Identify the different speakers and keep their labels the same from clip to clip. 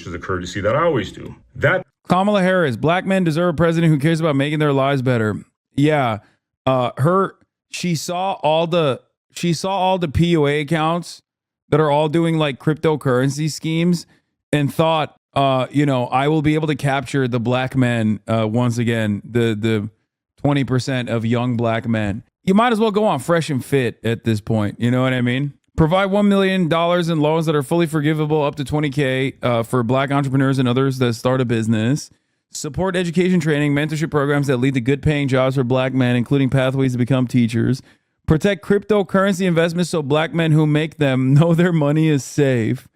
Speaker 1: which is a courtesy that I always do. That
Speaker 2: Kamala Harris, black men deserve a president who cares about making their lives better. Yeah. She saw all the POA accounts that are all doing like cryptocurrency schemes and thought, I will be able to capture the black men once again, the 20% of young black men. You might as well go on Fresh and Fit at this point. You know what I mean? Provide $1 million in loans that are fully forgivable up to $20K for black entrepreneurs and others that start a business. Support education training, mentorship programs that lead to good paying jobs for black men, including pathways to become teachers. Protect cryptocurrency investments so black men who make them know their money is safe.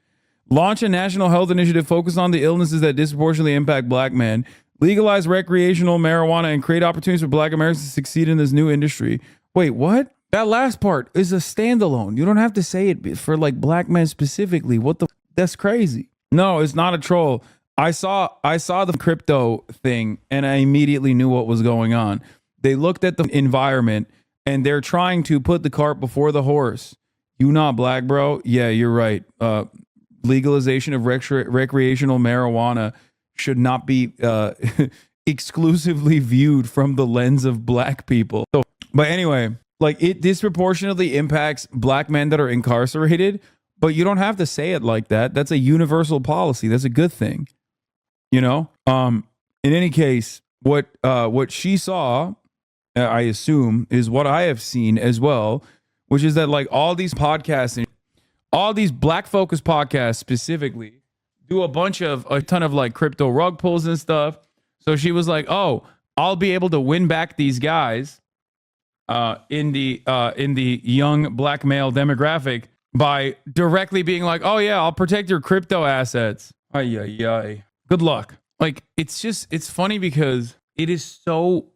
Speaker 2: Launch a national health initiative focused on the illnesses that disproportionately impact black men. Legalize recreational marijuana and create opportunities for black Americans to succeed in this new industry. Wait, what? That last part is a standalone. You don't have to say it for like black men specifically. That's crazy. No, it's not a troll. I saw the crypto thing and I immediately knew what was going on. They looked at the environment and they're trying to put the cart before the horse. You not black, bro? Yeah, you're right. Legalization of recreational marijuana should not be exclusively viewed from the lens of black people. So, but anyway, like it disproportionately impacts black men that are incarcerated, but you don't have to say it like that. That's a universal policy. That's a good thing. You know? In any case, what she saw, I assume, is what I have seen as well, which is that like all these podcasts and all these black focused podcasts specifically do a ton of like crypto rug pulls and stuff. So she was like, oh, I'll be able to win back these guys in the young black male demographic by directly being like, oh yeah, I'll protect your crypto assets. Ay, ay, ay. Good luck. Like, it's funny because it is so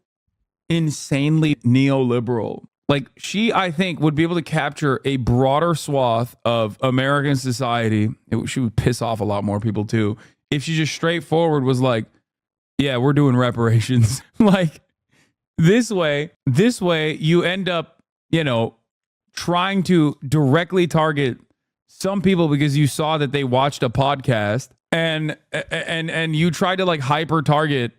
Speaker 2: insanely neoliberal. Like, she, I think, would be able to capture a broader swath of American society. She would piss off a lot more people too if she just straightforward was like, yeah, we're doing reparations. Like, this way you end up, trying to directly target some people because you saw that they watched a podcast and you tried to like hyper target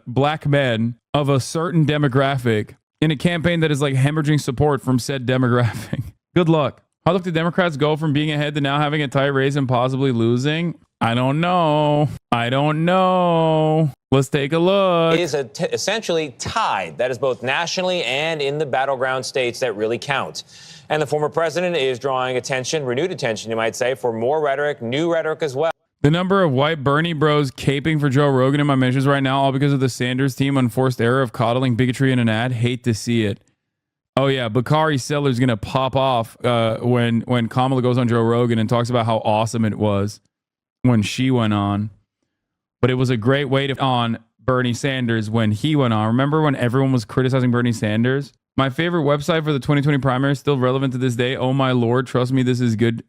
Speaker 2: black men of a certain demographic in a campaign that is like hemorrhaging support from said demographic. Good luck. How look the Democrats go from being ahead to now having a tight race and possibly losing? I don't know. Let's take a look.
Speaker 3: It is essentially tied. That is both nationally and in the battleground states that really count. And the former president is drawing attention, renewed attention, you might say, for more rhetoric, new rhetoric as well.
Speaker 2: The number of white Bernie bros caping for Joe Rogan in my mentions right now, all because of the Sanders team unforced error of coddling bigotry in an ad. Hate to see it. Oh yeah, Bakari Seller's gonna pop off when Kamala goes on Joe Rogan and talks about how awesome it was when she went on. But it was a great way to on Bernie Sanders when he went on. Remember when everyone was criticizing Bernie Sanders? My favorite website for the 2020 primary is still relevant to this day. Oh my Lord, trust me, this is good.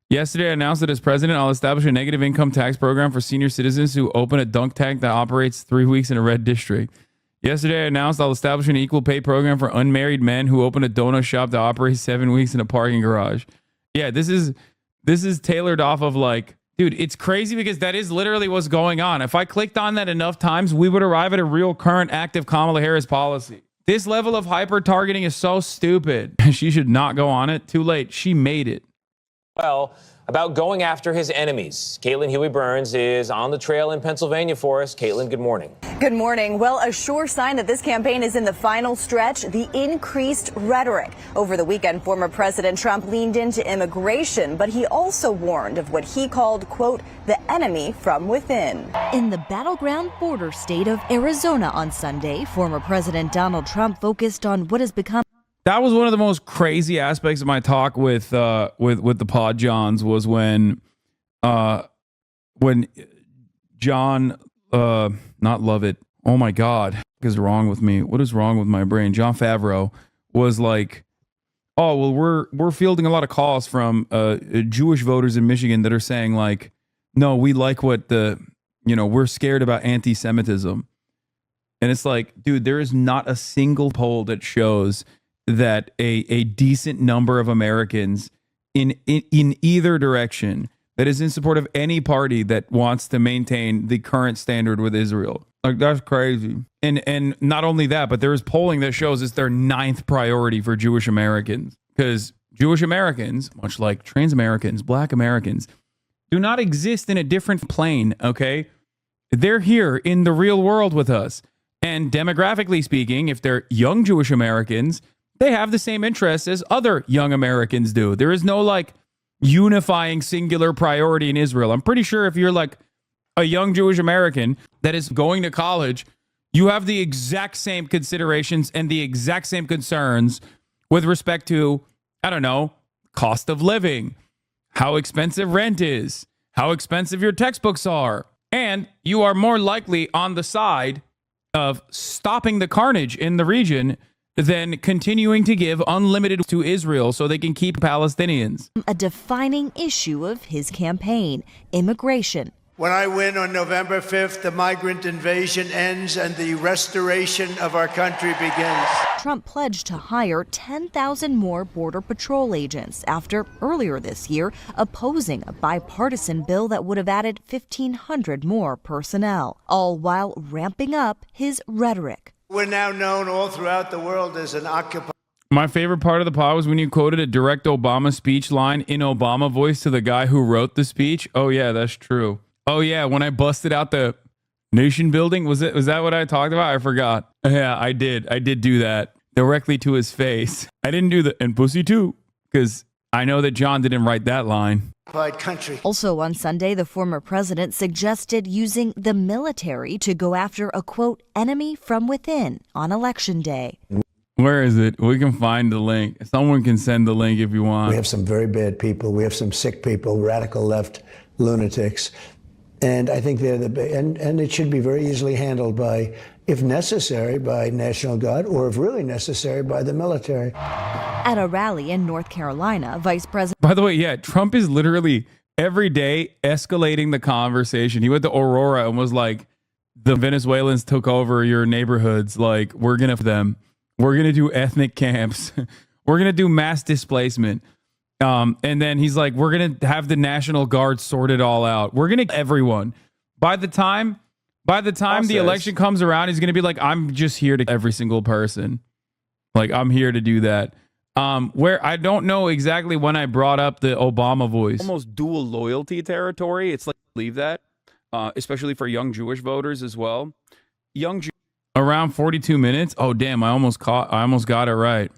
Speaker 2: Yesterday, I announced that as president, I'll establish a negative income tax program for senior citizens who open a dunk tank that operates 3 weeks in a red district. Yesterday, I announced I'll establish an equal pay program for unmarried men who open a donut shop that operates 7 weeks in a parking garage. Yeah, this is tailored off of like, dude, it's crazy because that is literally what's going on. If I clicked on that enough times, we would arrive at a real current active Kamala Harris policy. This level of hyper targeting is so stupid. She should not go on it. Too late. She made it.
Speaker 3: Well, about going after his enemies. Caitlin Huey-Burns is on the trail in Pennsylvania for us. Caitlin, good morning.
Speaker 4: Good morning. Well, a sure sign that this campaign is in the final stretch, the increased rhetoric. Over the weekend, former President Trump leaned into immigration, but he also warned of what he called, quote, the enemy from within.
Speaker 5: In the battleground border state of Arizona on Sunday, former President Donald Trump focused on what has become.
Speaker 2: That was one of the most crazy aspects of my talk with the Pod Johns was when John not Lovett. Oh my God, what is wrong with me? What is wrong with my brain? John Favreau was like, oh well, we're fielding a lot of calls from Jewish voters in Michigan that are saying like, no, we like what we're scared about anti-Semitism, and it's like, dude, there is not a single poll that shows that a decent number of Americans in either direction that is in support of any party that wants to maintain the current standard with Israel. Like, that's crazy. And not only that, but there is polling that shows it's their 9th priority for Jewish Americans. Because Jewish Americans, much like trans Americans, black Americans, do not exist in a different plane, okay? They're here in the real world with us. And demographically speaking, if they're young Jewish Americans, they have the same interests as other young Americans do. There is no like unifying singular priority in Israel. I'm pretty sure if you're like a young Jewish American that is going to college, you have the exact same considerations and the exact same concerns with respect to, I don't know, cost of living, how expensive rent is, how expensive your textbooks are. And you are more likely on the side of stopping the carnage in the region than continuing to give unlimited to Israel so they can keep Palestinians.
Speaker 5: A defining issue of his campaign, immigration.
Speaker 6: When I win on November 5th, the migrant invasion ends and the restoration of our country begins.
Speaker 5: Trump pledged to hire 10,000 more Border Patrol agents after earlier this year opposing a bipartisan bill that would have added 1,500 more personnel, all while ramping up his rhetoric.
Speaker 6: We're now known all throughout the world as an occupied.
Speaker 2: My favorite part of the pod was when you quoted a direct Obama speech line in Obama voice to the guy who wrote the speech. Oh, yeah, that's true. Oh, yeah, when I busted out the nation building, was that what I talked about? I forgot. Yeah, I did do that directly to his face. I didn't do the and pussy too, because I know that John didn't write that line.
Speaker 6: Country.
Speaker 5: Also on Sunday, the former president suggested using the military to go after a, quote, enemy from within on Election Day.
Speaker 2: Where is it? We can find the link. Someone can send the link if you want.
Speaker 7: We have some very bad people. We have some sick people, radical left lunatics. And I think they're and it should be very easily handled by, if necessary, by National Guard, or if really necessary, by the military.
Speaker 5: At a rally in North Carolina, Vice President...
Speaker 2: By the way, yeah, Trump is literally every day escalating the conversation. He went to Aurora and was like, the Venezuelans took over your neighborhoods. Like, we're going to do ethnic camps. We're going to do mass displacement. And then he's like, we're going to have the National Guard sort it all out. We're going to everyone. By the time the election comes around, he's going to be like, I'm just here to every single person. Like, I'm here to do that. Where I don't know exactly when I brought up the Obama voice. Almost dual loyalty territory. It's like, leave that, especially for young Jewish voters as well. Around 42 minutes. Oh, damn. I almost got it right.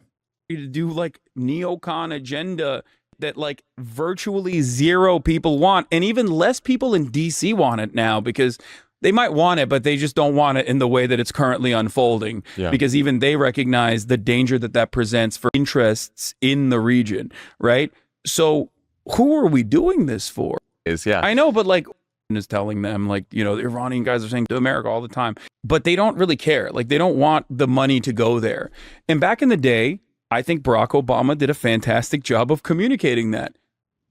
Speaker 2: To do like neocon agenda that like virtually zero people want, and even less people in DC want it now, because they might want it, but they just don't want it in the way that it's currently unfolding, because even they recognize the danger that presents for interests in the region, right? So who are we doing this for? I know, but like is telling them, like, you know, the Iranian guys are saying to America all the time, but they don't really care. Like, they don't want the money to go there. And back in the day, I think Barack Obama did a fantastic job of communicating that.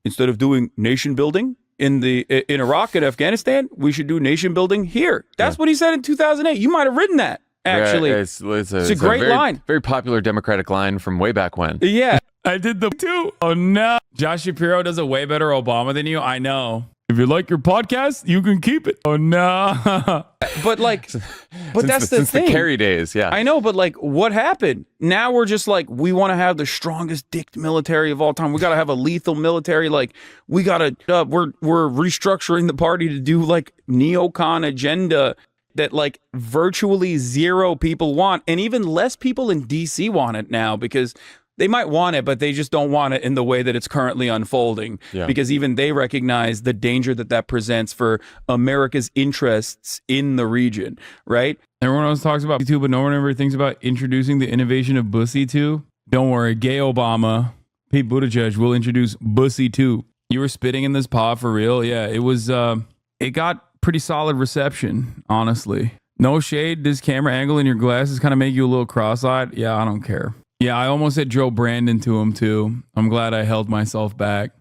Speaker 2: Instead of doing nation building in Iraq and Afghanistan, we should do nation building here. That's what he said in 2008. You might have written that, actually.
Speaker 8: Yeah, it's
Speaker 2: a great line.
Speaker 8: Very popular Democratic line from way back when.
Speaker 2: Yeah, I did the too. Oh, no. Josh Shapiro does a way better Obama than you. I know. If you like your podcast, you can keep it. Oh, no. But like, that's the thing.
Speaker 8: Since the Kerry days, yeah.
Speaker 2: I know, but like, what happened? Now we're just like, we want to have the strongest dick military of all time. We got to have a lethal military. Like, we got to, we're restructuring the party to do like neocon agenda that like virtually zero people want. And even less people in DC want it now, because they might want it, but they just don't want it in the way that it's currently unfolding, because even they recognize the danger that presents for America's interests in the region, right? Everyone else talks about too, but no one ever thinks about introducing the innovation of Bussy too. Don't worry, gay Obama, Pete Buttigieg will introduce Bussy too. You were spitting in this pod for real? Yeah, it was. It got pretty solid reception, honestly. No shade. This camera angle in your glasses kind of make you a little cross-eyed. Yeah, I don't care. Yeah, I almost said Joe Brandon to him, too. I'm glad I held myself back.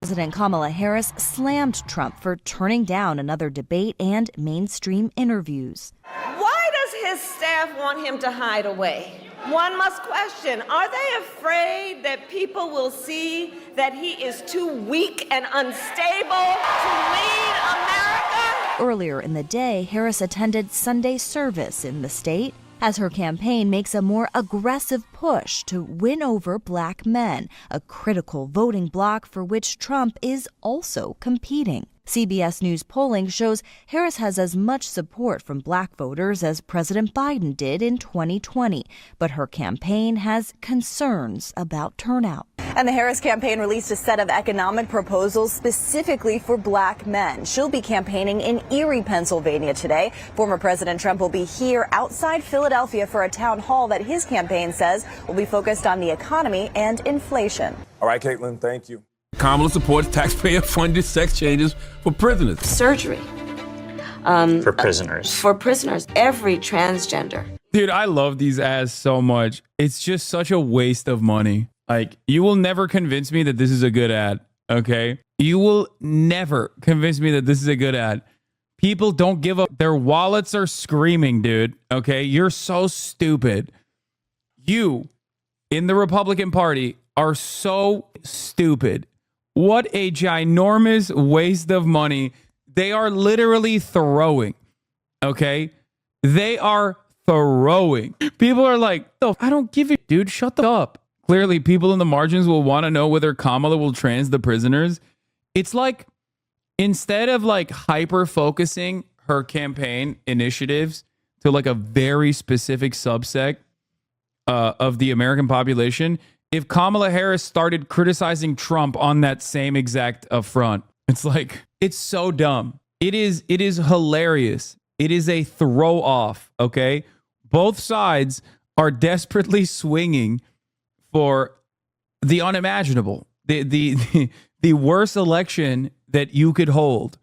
Speaker 5: President Kamala Harris slammed Trump for turning down another debate and mainstream interviews.
Speaker 9: Why does his staff want him to hide away? One must question, are they afraid that people will see that he is too weak and unstable to lead America?
Speaker 5: Earlier in the day, Harris attended Sunday service in the state as her campaign makes a more aggressive push to win over black men, a critical voting bloc for which Trump is also competing. CBS News polling shows Harris has as much support from black voters as President Biden did in 2020, but her campaign has concerns about turnout.
Speaker 4: And the Harris campaign released a set of economic proposals specifically for black men. She'll be campaigning in Erie, Pennsylvania today. Former President Trump will be here outside Philadelphia for a town hall that his campaign says will be focused on the economy and inflation.
Speaker 10: All right, Caitlin, thank you. Kamala supports taxpayer-funded sex changes for prisoners.
Speaker 9: Surgery.
Speaker 11: For prisoners.
Speaker 9: For prisoners, every transgender.
Speaker 2: Dude, I love these ads so much. It's just such a waste of money. Like, you will never convince me that this is a good ad, okay? You will never convince me that this is a good ad. People don't give up. Their wallets are screaming, dude, okay? You're so stupid. You, in the Republican Party, are so stupid. What a ginormous waste of money they are literally throwing, okay? They are throwing. People are like, oh, I don't give a dude, shut the up. Clearly, people in the margins will want to know whether Kamala will trans the prisoners. It's like, instead of like hyper-focusing her campaign initiatives to like a very specific subset of the American population, if Kamala Harris started criticizing Trump on that same exact front, it's like, it's so dumb. It is hilarious. It is a throw off, okay? Both sides are desperately swinging for the unimaginable, the worst election that you could hold,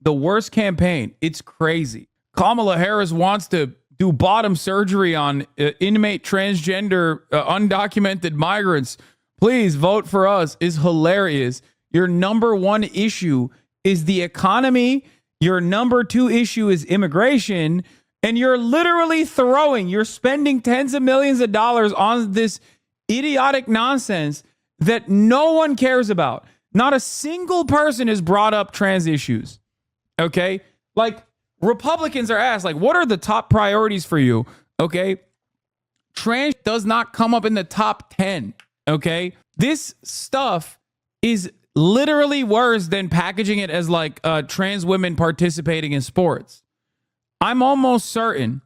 Speaker 2: the worst campaign. It's crazy. Kamala Harris wants to do bottom surgery on inmate transgender undocumented migrants. Please vote for us is hilarious. Your number one issue is the economy. Your number two issue is immigration. And you're literally you're spending tens of millions of dollars on this idiotic nonsense that no one cares about. Not a single person has brought up trans issues. Okay? Like, Republicans are asked, like, what are the top priorities for you? Okay. Trans does not come up in the top 10. Okay. This stuff is literally worse than packaging it as like trans women participating in sports. I'm almost certain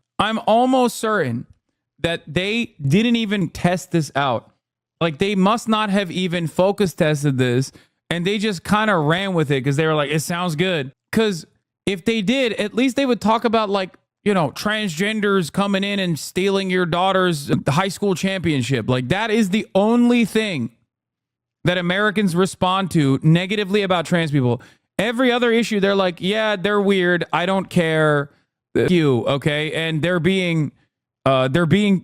Speaker 2: that they didn't even test this out. Like, they must not have even focus tested this, and they just kind of ran with it because they were like, it sounds good. Because if they did, at least they would talk about, like, you know, transgenders coming in and stealing your daughter's high school championship. Like, that is the only thing that Americans respond to negatively about trans people. Every other issue, they're like, yeah, they're weird. I don't care. You, okay? And they're being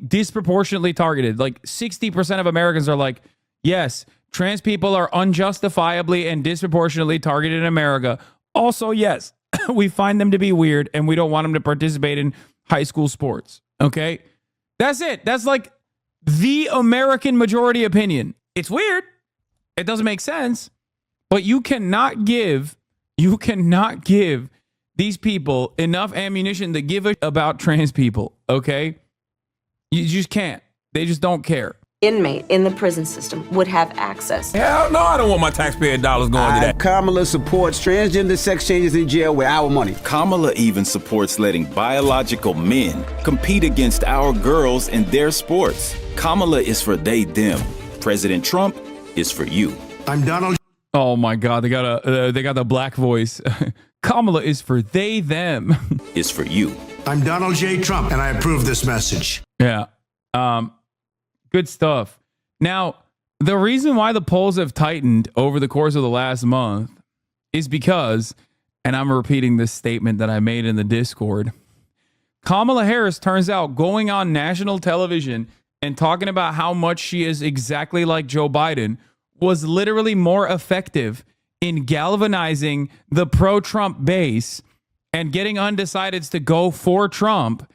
Speaker 2: disproportionately targeted. Like, 60% of Americans are like, yes, trans people are unjustifiably and disproportionately targeted in America. Also, yes, we find them to be weird and we don't want them to participate in high school sports. Okay? That's it. That's like the American majority opinion. It's weird. It doesn't make sense. But you cannot give these people enough ammunition to give a about trans people. Okay? You just can't. They just don't care.
Speaker 9: Inmate in the prison system would have access.
Speaker 10: Hell no, I don't want my taxpayer dollars going to that.
Speaker 12: Kamala supports transgender sex changes in jail with our money.
Speaker 13: Kamala even supports letting biological men compete against our girls in their sports. Kamala is for they, them. President Trump is for you.
Speaker 6: I'm Donald.
Speaker 2: Oh my God, they got the black voice. Kamala is for they, them.
Speaker 13: Is for you.
Speaker 6: I'm Donald J. Trump, and I approve this message.
Speaker 2: Yeah. Good stuff. Now, the reason why the polls have tightened over the course of the last month is because, and I'm repeating this statement that I made in the Discord, Kamala Harris turns out going on national television and talking about how much she is exactly like Joe Biden was literally more effective in galvanizing the pro-Trump base and getting undecideds to go for Trump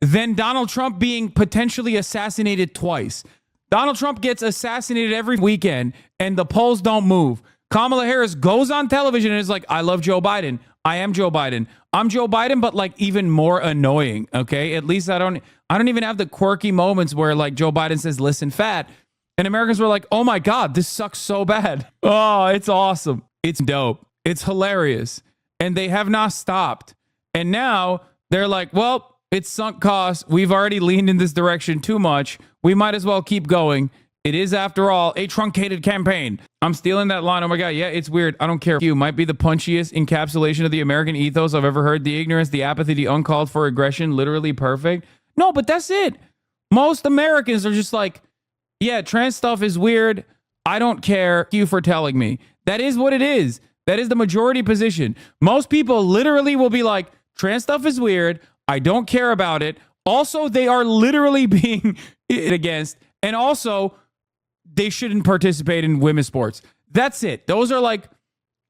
Speaker 2: than Donald Trump being potentially assassinated twice. Donald Trump gets assassinated every weekend and the polls don't move. Kamala Harris goes on television and is like, I love Joe Biden. I am Joe Biden. I'm Joe Biden, but like even more annoying. Okay. At least I don't even have the quirky moments where like Joe Biden says, listen, fat. And Americans were like, oh my God, this sucks so bad. Oh, it's awesome. It's dope. It's hilarious. And they have not stopped. And now they're like, well, it's sunk costs. We've already leaned in this direction too much. We might as well keep going. It is, after all, a truncated campaign. I'm stealing that line. Oh my God. Yeah, it's weird. I don't care. You might be the punchiest encapsulation of the American ethos I've ever heard. The ignorance, the apathy, the uncalled for aggression, literally perfect. No, but that's it. Most Americans are just like, yeah, trans stuff is weird. I don't care. Thank you for telling me. That is what it is. That is the majority position. Most people literally will be like, trans stuff is weird. I don't care about it. Also, they are literally being against. And also, they shouldn't participate in women's sports. That's it. Those are like,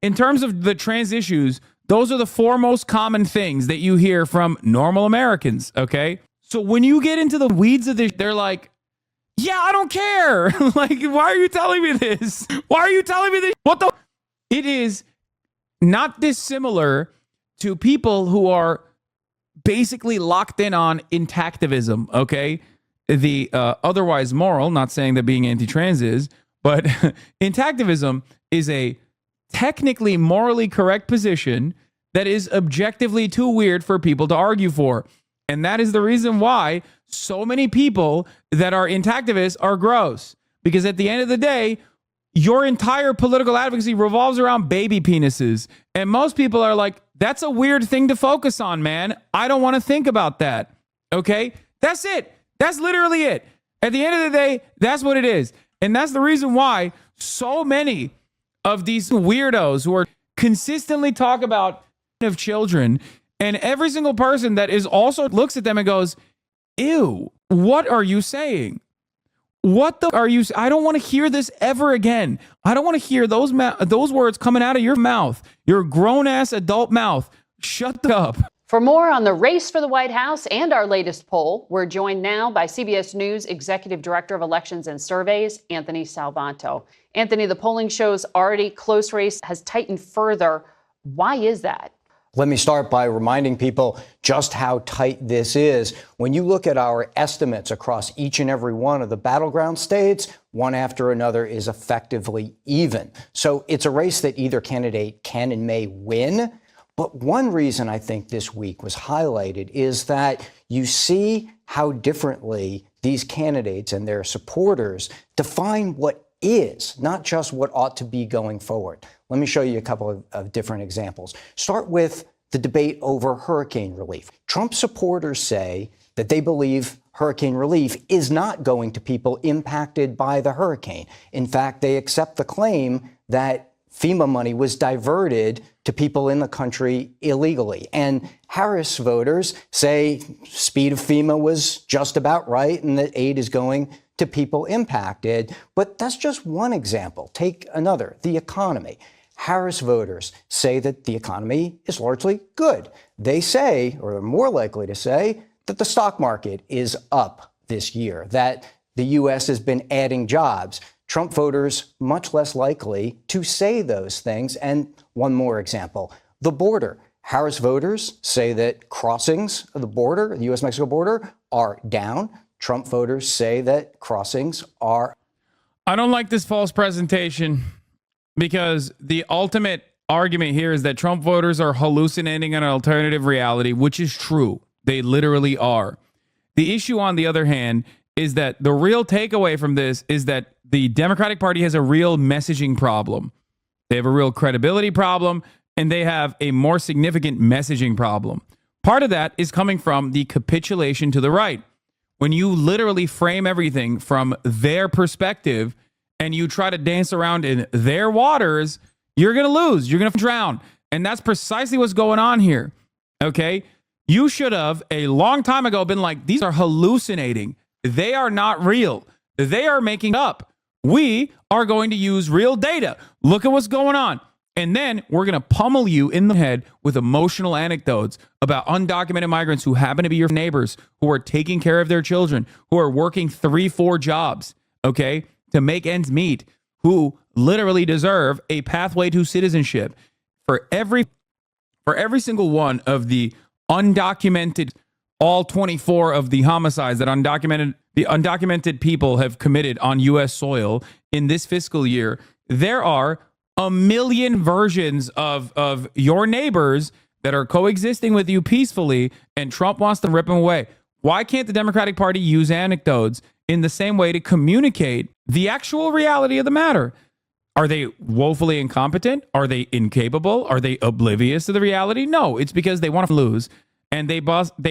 Speaker 2: in terms of the trans issues, those are the four most common things that you hear from normal Americans, okay? So when you get into the weeds of this, they're like, yeah, I don't care. Like, why are you telling me this? Why are you telling me this? What the? It is not dissimilar to people who are basically locked in on intactivism, okay? The otherwise moral, not saying that being anti-trans is, but intactivism is a technically morally correct position that is objectively too weird for people to argue for. And that is the reason why so many people that are intactivists are gross. Because at the end of the day, your entire political advocacy revolves around baby penises. And most people are like, that's a weird thing to focus on, man. I don't want to think about that. Okay? That's it. That's literally it. At the end of the day, that's what it is. And that's the reason why so many of these weirdos who are consistently talk about of children, and every single person that is also looks at them and goes, ew, what are you saying? What the are you? I don't want to hear this ever again. I don't want to hear those words coming out of your mouth, your grown ass adult mouth. Shut up.
Speaker 14: For more on the race for the White House and our latest poll, we're joined now by CBS News Executive Director of Elections and Surveys, Anthony Salvanto. Anthony, the polling shows already close race has tightened further. Why is that?
Speaker 15: Let me start by reminding people just how tight this is. When you look at our estimates across each and every one of the battleground states, one after another is effectively even. So it's a race that either candidate can and may win. But one reason I think this week was highlighted is that you see how differently these candidates and their supporters define what is, not just what ought to be going forward. Let me show you a couple of different examples. Start with the debate over hurricane relief. Trump supporters say that they believe hurricane relief is not going to people impacted by the hurricane. In fact, they accept the claim that FEMA money was diverted to people in the country illegally. And Harris voters say speed of FEMA was just about right and that aid is going to people impacted. But that's just one example. Take another, the economy. Harris voters say that the economy is largely good. They say, or are more likely to say, that the stock market is up this year, that the U.S. has been adding jobs. Trump voters much less likely to say those things. And one more example, the border. Harris voters say that crossings of the border, the U.S.-Mexico border, are down. Trump voters say that crossings are.
Speaker 2: I don't like this false presentation because the ultimate argument here is that Trump voters are hallucinating an alternative reality, which is true. They literally are. The issue, on the other hand, is that the real takeaway from this is that the Democratic Party has a real messaging problem. They have a real credibility problem, and they have a more significant messaging problem. Part of that is coming from the capitulation to the right. When you literally frame everything from their perspective and you try to dance around in their waters, you're going to lose. You're going to drown. And that's precisely what's going on here. Okay? You should have a long time ago been like, these are hallucinating. They are not real. They are making up. We are going to use real data. Look at what's going on. And then we're going to pummel you in the head with emotional anecdotes about undocumented migrants who happen to be your neighbors, who are taking care of their children, who are working 3-4 jobs, okay, to make ends meet, who literally deserve a pathway to citizenship. For every single one of the undocumented, all 24 of the homicides that the undocumented people have committed on U.S. soil in this fiscal year, there are a million versions of your neighbors that are coexisting with you peacefully, and Trump wants to rip them away. Why can't the Democratic Party use anecdotes in the same way to communicate the actual reality of the matter? Are they woefully incompetent? Are they incapable? Are they oblivious to the reality? No, it's because they want to lose, and they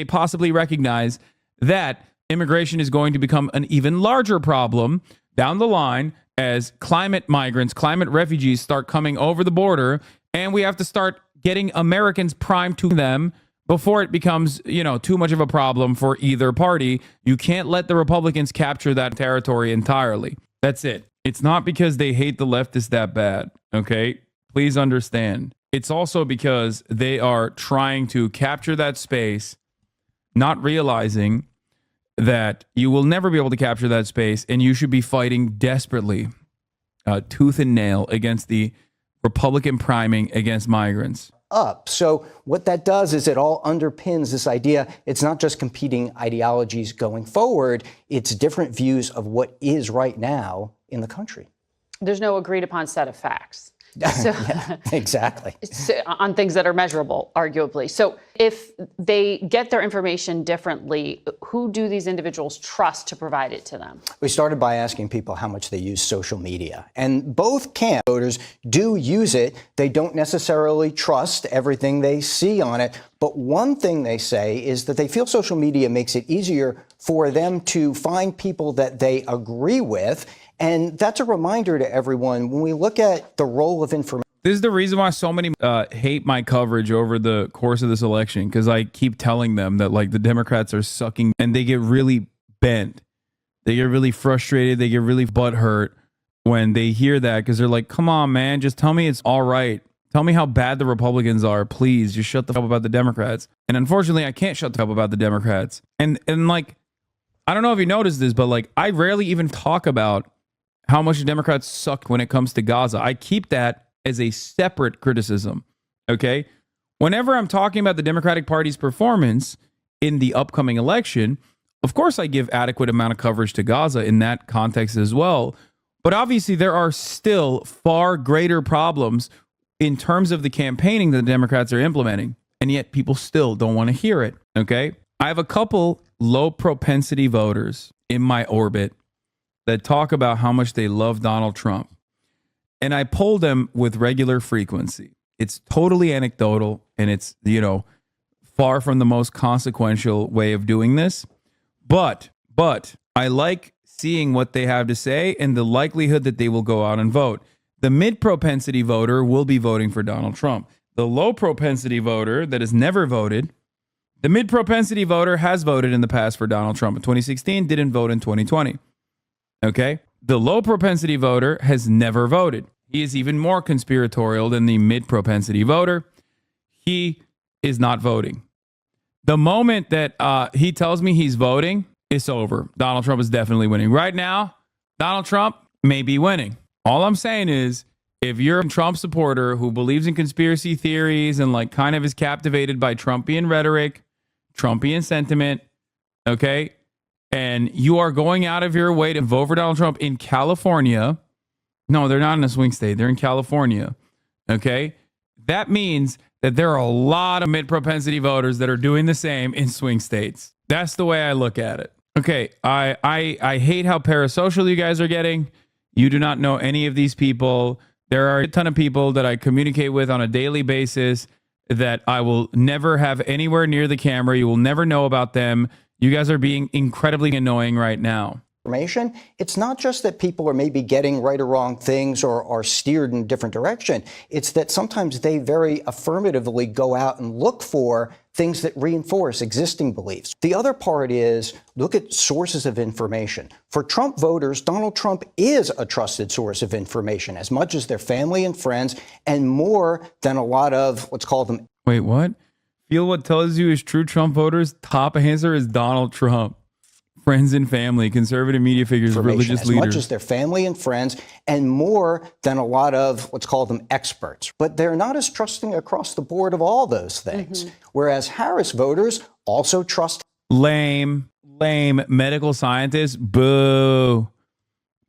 Speaker 2: possibly recognize that immigration is going to become an even larger problem down the line as climate migrants, climate refugees start coming over the border, and we have to start getting Americans primed to them before it becomes, too much of a problem for either party. You can't let the Republicans capture that territory entirely. That's it. It's not because they hate the leftists that bad, okay? Please understand. It's also because they are trying to capture that space, not realizing that you will never be able to capture that space, and you should be fighting desperately, tooth and nail, against the Republican priming against migrants.
Speaker 15: Up. So what that does is it all underpins this idea. It's not just competing ideologies going forward. It's different views of what is right now in the country.
Speaker 14: There's no agreed upon set of facts. So,
Speaker 15: yeah, exactly.
Speaker 14: On things that are measurable, arguably. So if they get their information differently, who do these individuals trust to provide it to them?
Speaker 15: We started by asking people how much they use social media. And both camp voters do use it. They don't necessarily trust everything they see on it. But one thing they say is that they feel social media makes it easier for them to find people that they agree with. And that's a reminder to everyone when we look at the role of information.
Speaker 2: This is the reason why so many hate my coverage over the course of this election, because I keep telling them that the Democrats are sucking, and they get really bent. They get really frustrated. They get really butthurt when they hear that, because they're like, come on, man, just tell me it's all right. Tell me how bad the Republicans are. Please, just shut the fuck up about the Democrats. And unfortunately, I can't shut the fuck up about the Democrats. And I don't know if you noticed this, but I rarely even talk about how much the Democrats suck when it comes to Gaza. I keep that as a separate criticism, okay? Whenever I'm talking about the Democratic Party's performance in the upcoming election, of course I give adequate amount of coverage to Gaza in that context as well. But obviously there are still far greater problems in terms of the campaigning that the Democrats are implementing, and yet people still don't want to hear it, okay? I have a couple low propensity voters in my orbit that talk about how much they love Donald Trump. And I poll them with regular frequency. It's totally anecdotal, and it's, far from the most consequential way of doing this. But I like seeing what they have to say and the likelihood that they will go out and vote. The mid-propensity voter will be voting for Donald Trump. The low-propensity voter that has never voted, the mid-propensity voter has voted in the past for Donald Trump in 2016, didn't vote in 2020. Okay? The low propensity voter has never voted. He is even more conspiratorial than the mid propensity voter. He is not voting. The moment that he tells me he's voting, it's over. Donald Trump is definitely winning. Right now, Donald Trump may be winning. All I'm saying is, if you're a Trump supporter who believes in conspiracy theories and kind of is captivated by Trumpian rhetoric, Trumpian sentiment, okay, and you are going out of your way to vote for Donald Trump in California. No, they're not in a swing state. They're in California. Okay? That means that there are a lot of mid-propensity voters that are doing the same in swing states. That's the way I look at it. Okay, I hate how parasocial you guys are getting. You do not know any of these people. There are a ton of people that I communicate with on a daily basis that I will never have anywhere near the camera. You will never know about them. You guys are being incredibly annoying right now.
Speaker 15: information, it's not just that people are maybe getting right or wrong things or are steered in a different direction. It's that sometimes they very affirmatively go out and look for things that reinforce existing beliefs. The other part is look at sources of information. For Trump voters, Donald Trump is a trusted source of information, as much as their family and friends, and more than a lot of, let's call them.
Speaker 2: Wait, what? Feel what tells you is true Trump voters? Top answer is Donald Trump. Friends and family, conservative media figures, religious
Speaker 15: as
Speaker 2: leaders.
Speaker 15: Much as their family and friends, and more than a lot of, let's call them experts. But they're not as trusting across the board of all those things. Whereas Harris voters also trust.
Speaker 2: Lame medical scientists. Boo.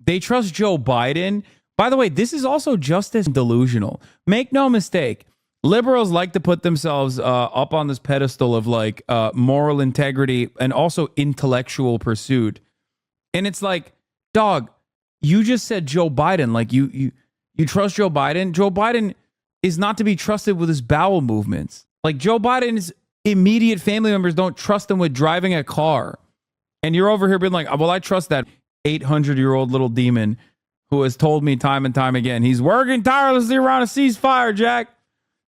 Speaker 2: They trust Joe Biden. By the way, this is also just as delusional. Make no mistake. Liberals like to put themselves up on this pedestal of like moral integrity and also intellectual pursuit. And it's like, dog, you just said Joe Biden. Like you trust Joe Biden? Joe Biden is not to be trusted with his bowel movements. Like Joe Biden's immediate family members don't trust him with driving a car. And you're over here being like, well, I trust that 800-year-old little demon who has told me time and time again, he's working tirelessly around a ceasefire, Jack.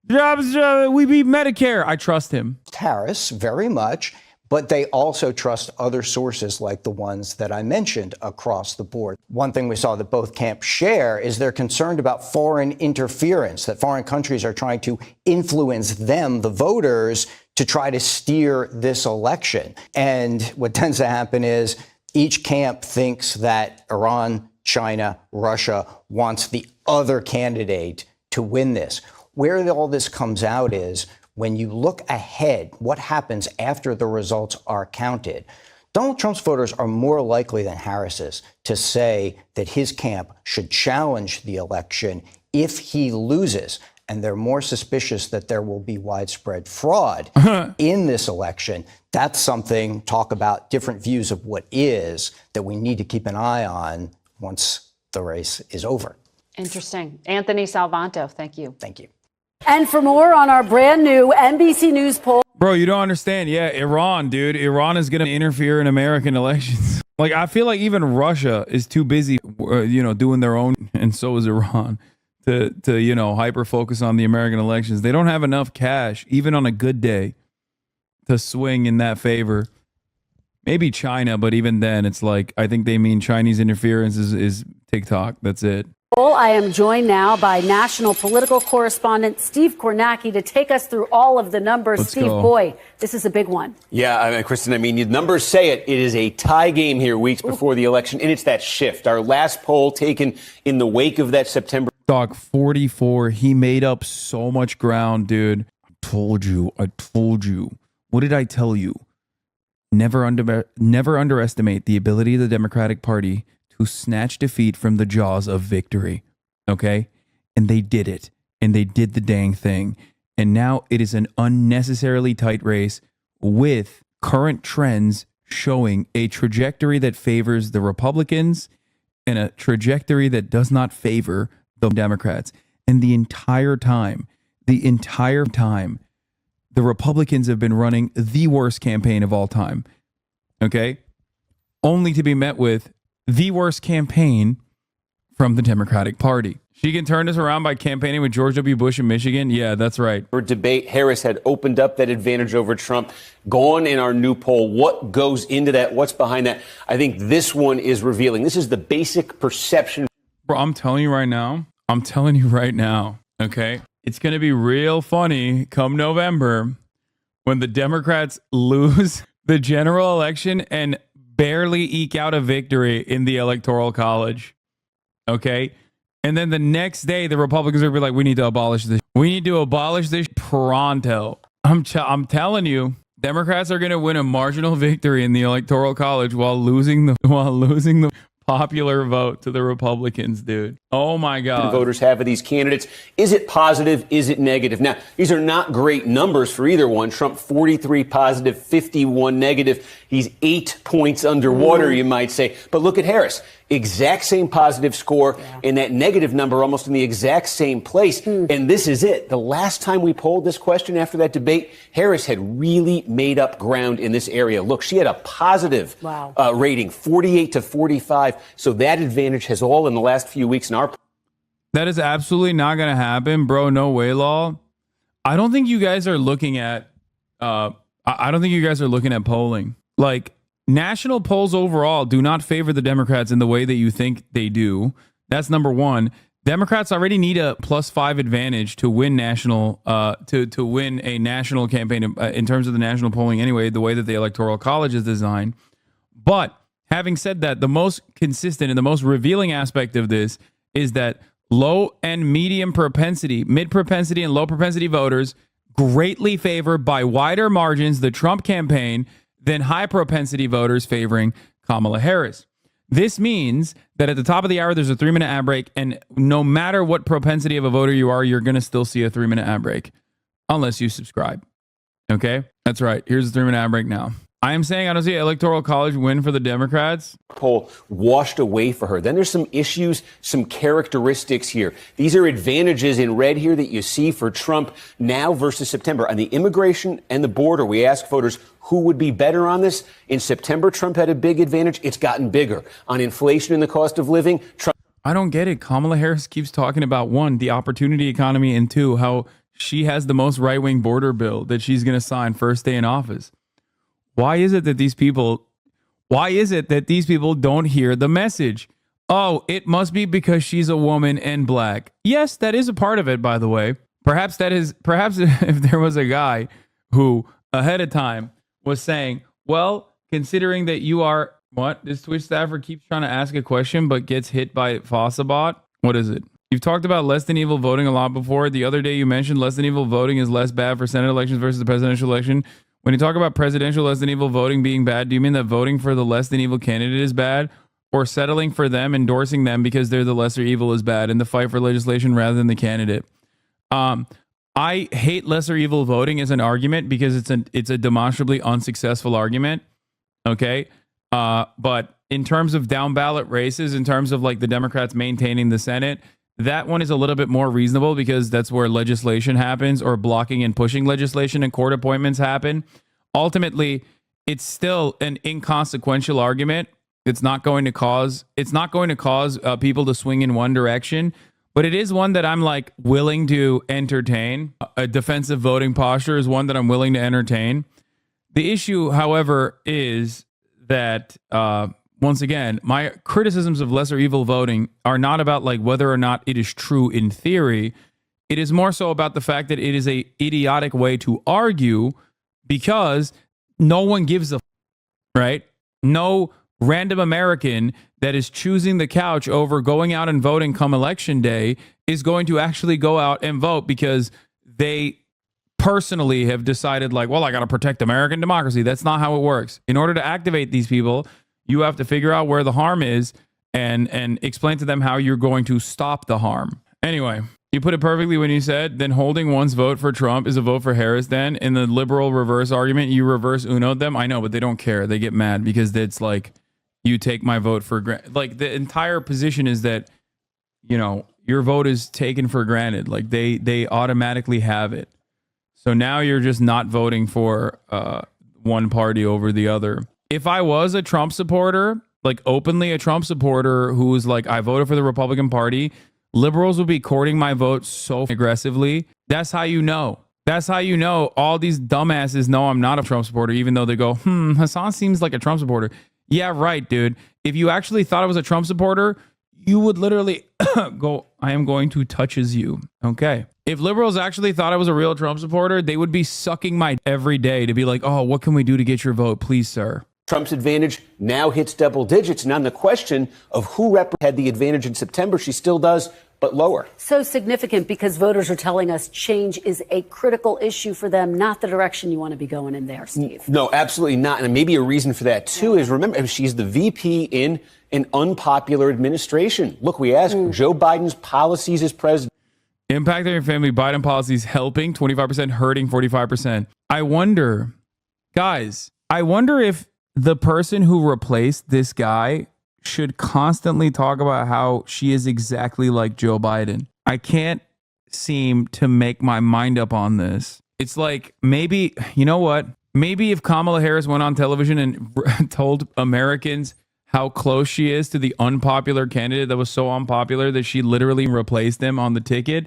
Speaker 2: We beat Medicare. I trust him.
Speaker 15: Harris very much, but they also trust other sources like the ones that I mentioned across the board. One thing we saw that both camps share is they're concerned about foreign interference, that foreign countries are trying to influence them, the voters, to try to steer this election. And what tends to happen is each camp thinks that Iran, China, Russia wants the other candidate to win this. Where all this comes out is when you look ahead, what happens after the results are counted. Donald Trump's voters are more likely than Harris's to say that his camp should challenge the election if he loses. And they're more suspicious that there will be widespread fraud in this election. That's something, talk about different views of what is, that we need to keep an eye on once the race is over.
Speaker 14: Interesting. Anthony Salvanto, thank you.
Speaker 15: Thank you.
Speaker 16: And for more on our brand new NBC News poll.
Speaker 2: Bro, you don't understand. Yeah, Iran, dude. Iran is going to interfere in American elections. Like, I feel like even Russia is too busy, doing their own, and so is Iran, to hyper focus on the American elections. They don't have enough cash, even on a good day, to swing in that favor. Maybe China, but even then, it's like, I think they mean Chinese interference is TikTok. That's it.
Speaker 16: I am joined now by national political correspondent Steve Kornacki to take us through all of the numbers.
Speaker 2: Let's
Speaker 16: Steve,
Speaker 2: go.
Speaker 16: boy, this is a big one.
Speaker 17: Yeah, Kristen, the numbers say it. It is a tie game here weeks before the election, and it's that shift. Our last poll taken in the wake of that September.
Speaker 2: Dog, 44. He made up so much ground, dude. I told you. What did I tell you? Never underestimate the ability of the Democratic Party to snatch defeat from the jaws of victory. Okay? And they did it. And they did the dang thing. And now it is an unnecessarily tight race with current trends showing a trajectory that favors the Republicans and a trajectory that does not favor the Democrats. And the entire time, the Republicans have been running the worst campaign of all time. Okay? Only to be met with the worst campaign from the Democratic Party. She can turn this around by campaigning with George W. Bush in Michigan. Yeah, that's right.
Speaker 17: For debate, Harris had opened up that advantage over Trump. Gone in our new poll. What goes into that? What's behind that? I think this one is revealing. This is the basic perception.
Speaker 2: Bro, I'm telling you right now, okay? It's going to be real funny come November when the Democrats lose the general election and barely eke out a victory in the Electoral College. Okay? And then the next day, the Republicans are going to be like, we need to abolish this. We need to abolish this pronto. I'm telling you, Democrats are going to win a marginal victory in the Electoral College while losing the popular vote to the Republicans, dude. Oh my God.
Speaker 17: The voters have of these candidates. Is it positive? Is it negative? Now, these are not great numbers for either one. Trump 43 positive, 51 negative. He's 8 points underwater, you might say. But look at Harris. exact same positive score and that negative number almost in the exact same place. And this is it. The last time we polled this question after that debate, Harris had really made up ground in this area. Look, she had a positive rating, 48 to 45. So that advantage has all in the last few weeks in our.
Speaker 2: That is absolutely not going to happen, bro. No way, law. I don't think you guys are looking at. I don't think you guys are looking at polling. Like, national polls overall do not favor the Democrats in the way that you think they do. That's number one. Democrats already need a +5 advantage to win national, to win a national campaign in terms of the national polling anyway, the way that the Electoral College is designed. But having said that, the most consistent and the most revealing aspect of this is that low and medium propensity, mid propensity and low propensity voters greatly favor by wider margins the Trump campaign than high propensity voters favoring Kamala Harris. This means that at the top of the hour, there's a 3-minute ad break, and no matter what propensity of a voter you are, you're going to still see a 3-minute ad break unless you subscribe. Okay? That's right. Here's the 3-minute ad break now. I am saying I don't see an Electoral College win for the Democrats.
Speaker 17: Poll washed away for her. Then there's some issues, some characteristics here. These are advantages in red here that you see for Trump now versus September. On the immigration and the border, we ask voters who would be better on this. In September, Trump had a big advantage. It's gotten bigger. On inflation and the cost of living, Trump.
Speaker 2: I don't get it. Kamala Harris keeps talking about, one, the opportunity economy, and two, how she has the most right-wing border bill that she's going to sign first day in office. Why is it that these people don't hear the message? Oh, it must be because she's a woman and black. Yes, that is a part of it, by the way. Perhaps if there was a guy who ahead of time was saying, well, considering that you are what? This Twitch staffer keeps trying to ask a question but gets hit by Faceoff. What is it? You've talked about less than evil voting a lot before. The other day you mentioned less than evil voting is less bad for Senate elections versus the presidential election. When you talk about presidential less than evil voting being bad, do you mean that voting for the less than evil candidate is bad, or settling for them, endorsing them because they're the lesser evil is bad in the fight for legislation rather than the candidate? I hate lesser evil voting as an argument because it's a demonstrably unsuccessful argument. Okay. But in terms of down ballot races, in terms of like the Democrats maintaining the Senate, that one is a little bit more reasonable because that's where legislation happens, or blocking and pushing legislation and court appointments happen. Ultimately, it's still an inconsequential argument. It's not going to cause people to swing in one direction, but it is one that I'm like willing to entertain. A defensive voting posture is one that I'm willing to entertain. The issue, however, is that once again, my criticisms of lesser evil voting are not about like whether or not it is true in theory. It is more so about the fact that it is a idiotic way to argue because no one gives a right? No random American that is choosing the couch over going out and voting come election day is going to actually go out and vote because they personally have decided like, well, I got to protect American democracy. That's not how it works. In order to activate these people, you have to figure out where the harm is and explain to them how you're going to stop the harm. Anyway, you put it perfectly when you said, then holding one's vote for Trump is a vote for Harris. Then in the liberal reverse argument, you reverse Uno'd them. I know, but they don't care. They get mad because it's like, you take my vote for granted. Like the entire position is that, you know, your vote is taken for granted. Like they automatically have it. So now you're just not voting for one party over the other. If I was a Trump supporter, like openly a Trump supporter who was like, I voted for the Republican Party, liberals would be courting my vote so aggressively. That's how you know. That's how you know all these dumbasses know I'm not a Trump supporter, even though they go, Hasan seems like a Trump supporter. Yeah, right, dude. If you actually thought I was a Trump supporter, you would literally go, I am going to touch as you. Okay. If liberals actually thought I was a real Trump supporter, they would be sucking my every day to be like, oh, what can we do to get your vote? Please, sir.
Speaker 17: Trump's advantage now hits double digits. And on the question of who had the advantage in September, she still does, but lower.
Speaker 16: So significant because voters are telling us change is a critical issue for them, not the direction you want to be going in there, Steve.
Speaker 17: No, absolutely not. And maybe a reason for that, too, is remember, she's the VP in an unpopular administration. Look, we asked Joe Biden's policies as president.
Speaker 2: Impact on your family, Biden policies helping 25%, hurting 45%. I wonder, guys, if the person who replaced this guy should constantly talk about how she is exactly like Joe Biden. I can't seem to make my mind up on this. It's like, maybe, you know what? Maybe if Kamala Harris went on television and told Americans how close she is to the unpopular candidate that was so unpopular that she literally replaced him on the ticket,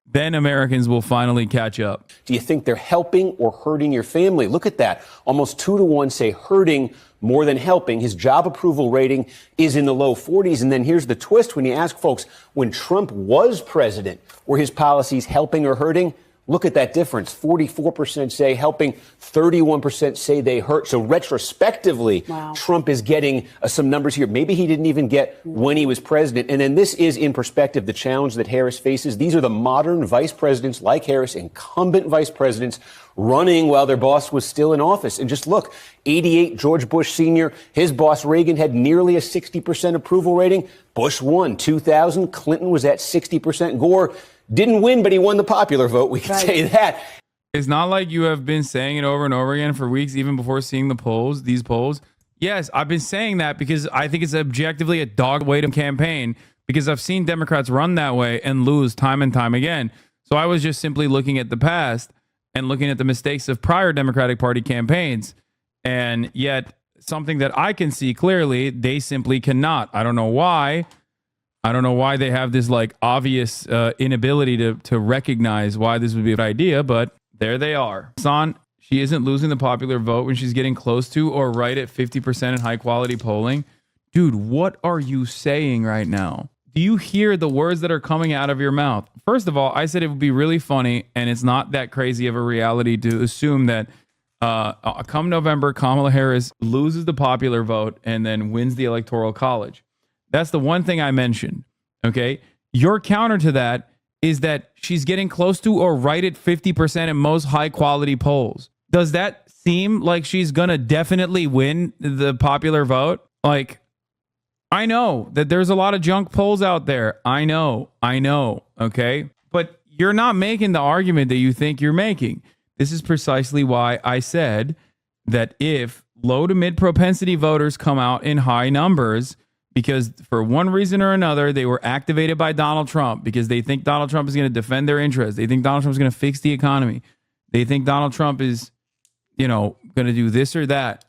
Speaker 2: then Americans will finally catch up.
Speaker 17: Do you think they're helping or hurting your family? Look at that. Almost 2-to-1 say hurting more than helping. His job approval rating is in the low 40s. And then here's the twist. When you ask folks, when Trump was president, were his policies helping or hurting? Look at that difference. 44% say helping, 31% say they hurt. So retrospectively, Trump is getting some numbers here. Maybe he didn't even get when he was president. And then this is, in perspective, the challenge that Harris faces. These are the modern vice presidents like Harris, incumbent vice presidents, running while their boss was still in office. And just look, 88, George Bush Sr., his boss Reagan had nearly a 60% approval rating. Bush won. 2000, Clinton was at 60%. Gore didn't win, but he won the popular vote. We can say that.
Speaker 2: It's not like you have been saying it over and over again for weeks, even before seeing the polls, these polls. Yes, I've been saying that because I think it's objectively a dog way to campaign, because I've seen Democrats run that way and lose time and time again. So I was just simply looking at the past and looking at the mistakes of prior Democratic Party campaigns. And yet something that I can see clearly, they simply cannot. I don't know why. I don't know why they have this like obvious inability to recognize why this would be a good idea, but there they are. Hasan, she isn't losing the popular vote when she's getting close to or right at 50% in high quality polling. Dude, what are you saying right now? Do you hear the words that are coming out of your mouth? First of all, I said it would be really funny, and it's not that crazy of a reality to assume that come November, Kamala Harris loses the popular vote and then wins the Electoral College. That's the one thing I mentioned, okay? Your counter to that is that she's getting close to or right at 50% in most high-quality polls. Does that seem like she's going to definitely win the popular vote? Like, I know that there's a lot of junk polls out there. I know, okay? But you're not making the argument that you think you're making. This is precisely why I said that if low to mid propensity voters come out in high numbers, because for one reason or another, they were activated by Donald Trump because they think Donald Trump is going to defend their interests. They think Donald Trump is going to fix the economy. They think Donald Trump is, going to do this or that.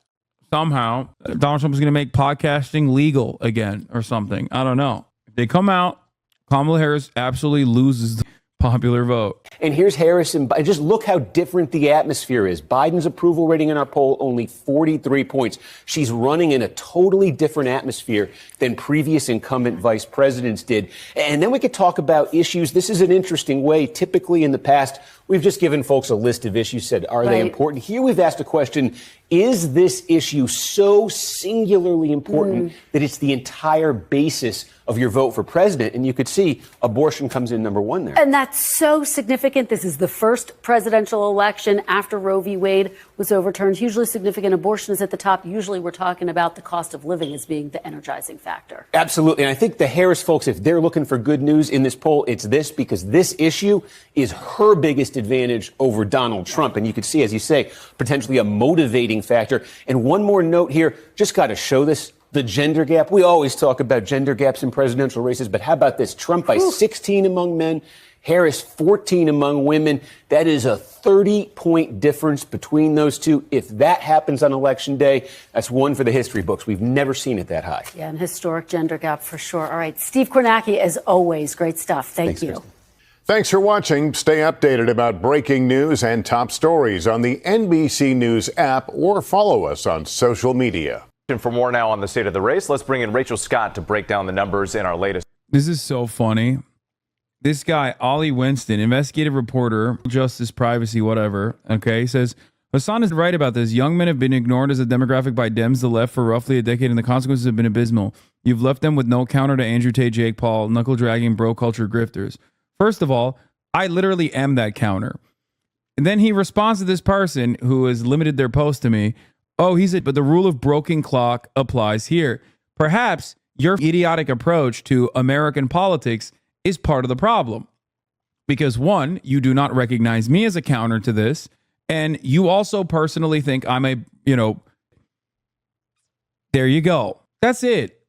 Speaker 2: Somehow, Donald Trump is going to make podcasting legal again or something. I don't know. If they come out, Kamala Harris absolutely loses the popular vote.
Speaker 17: And here's Harris, and just look how different the atmosphere is. Biden's approval rating in our poll, only 43 points. She's running in a totally different atmosphere than previous incumbent vice presidents did. And then we could talk about issues. This is an interesting way. Typically in the past, we've just given folks a list of issues, said, are they important? Here we've asked a question, is this issue so singularly important that it's the entire basis of your vote for president? And you could see abortion comes in number one there.
Speaker 16: And that's so significant. This is the first presidential election after Roe v. Wade was overturned. Hugely significant. Abortion is at the top. Usually we're talking about the cost of living as being the energizing factor.
Speaker 17: Absolutely. And I think the Harris folks, if they're looking for good news in this poll, it's this, because this issue is her biggest advantage over Donald Trump. And you could see, as you say, potentially a motivating factor. And one more note here, just got to show this. The gender gap. We always talk about gender gaps in presidential races, but how about this? Trump by 16 among men, Harris 14 among women. That is a 30-point difference between those two. If that happens on Election Day, that's one for the history books. We've never seen it that high.
Speaker 16: Yeah, an historic gender gap for sure. All right, Steve Kornacki, as always, great stuff. Thanks, you.
Speaker 18: Kristen. Thanks for watching. Stay updated about breaking news and top stories on the NBC News app or follow us on social media.
Speaker 19: For more now on the state of the race, let's bring in Rachel Scott to break down the numbers in our latest.
Speaker 2: This is so funny. This guy, Ollie Winston, investigative reporter, justice, privacy, whatever, okay, says, Hasan is right about this. Young men have been ignored as a demographic by Dems, the left, for roughly a decade, and the consequences have been abysmal. You've left them with no counter to Andrew Tate, Jake Paul, knuckle-dragging, bro-culture grifters. First of all, I literally am that counter. And then he responds to this person who has limited their post to me. Oh, but the rule of broken clock applies here. Perhaps your idiotic approach to American politics is part of the problem. Because one, you do not recognize me as a counter to this. And you also personally think I'm there you go. That's it.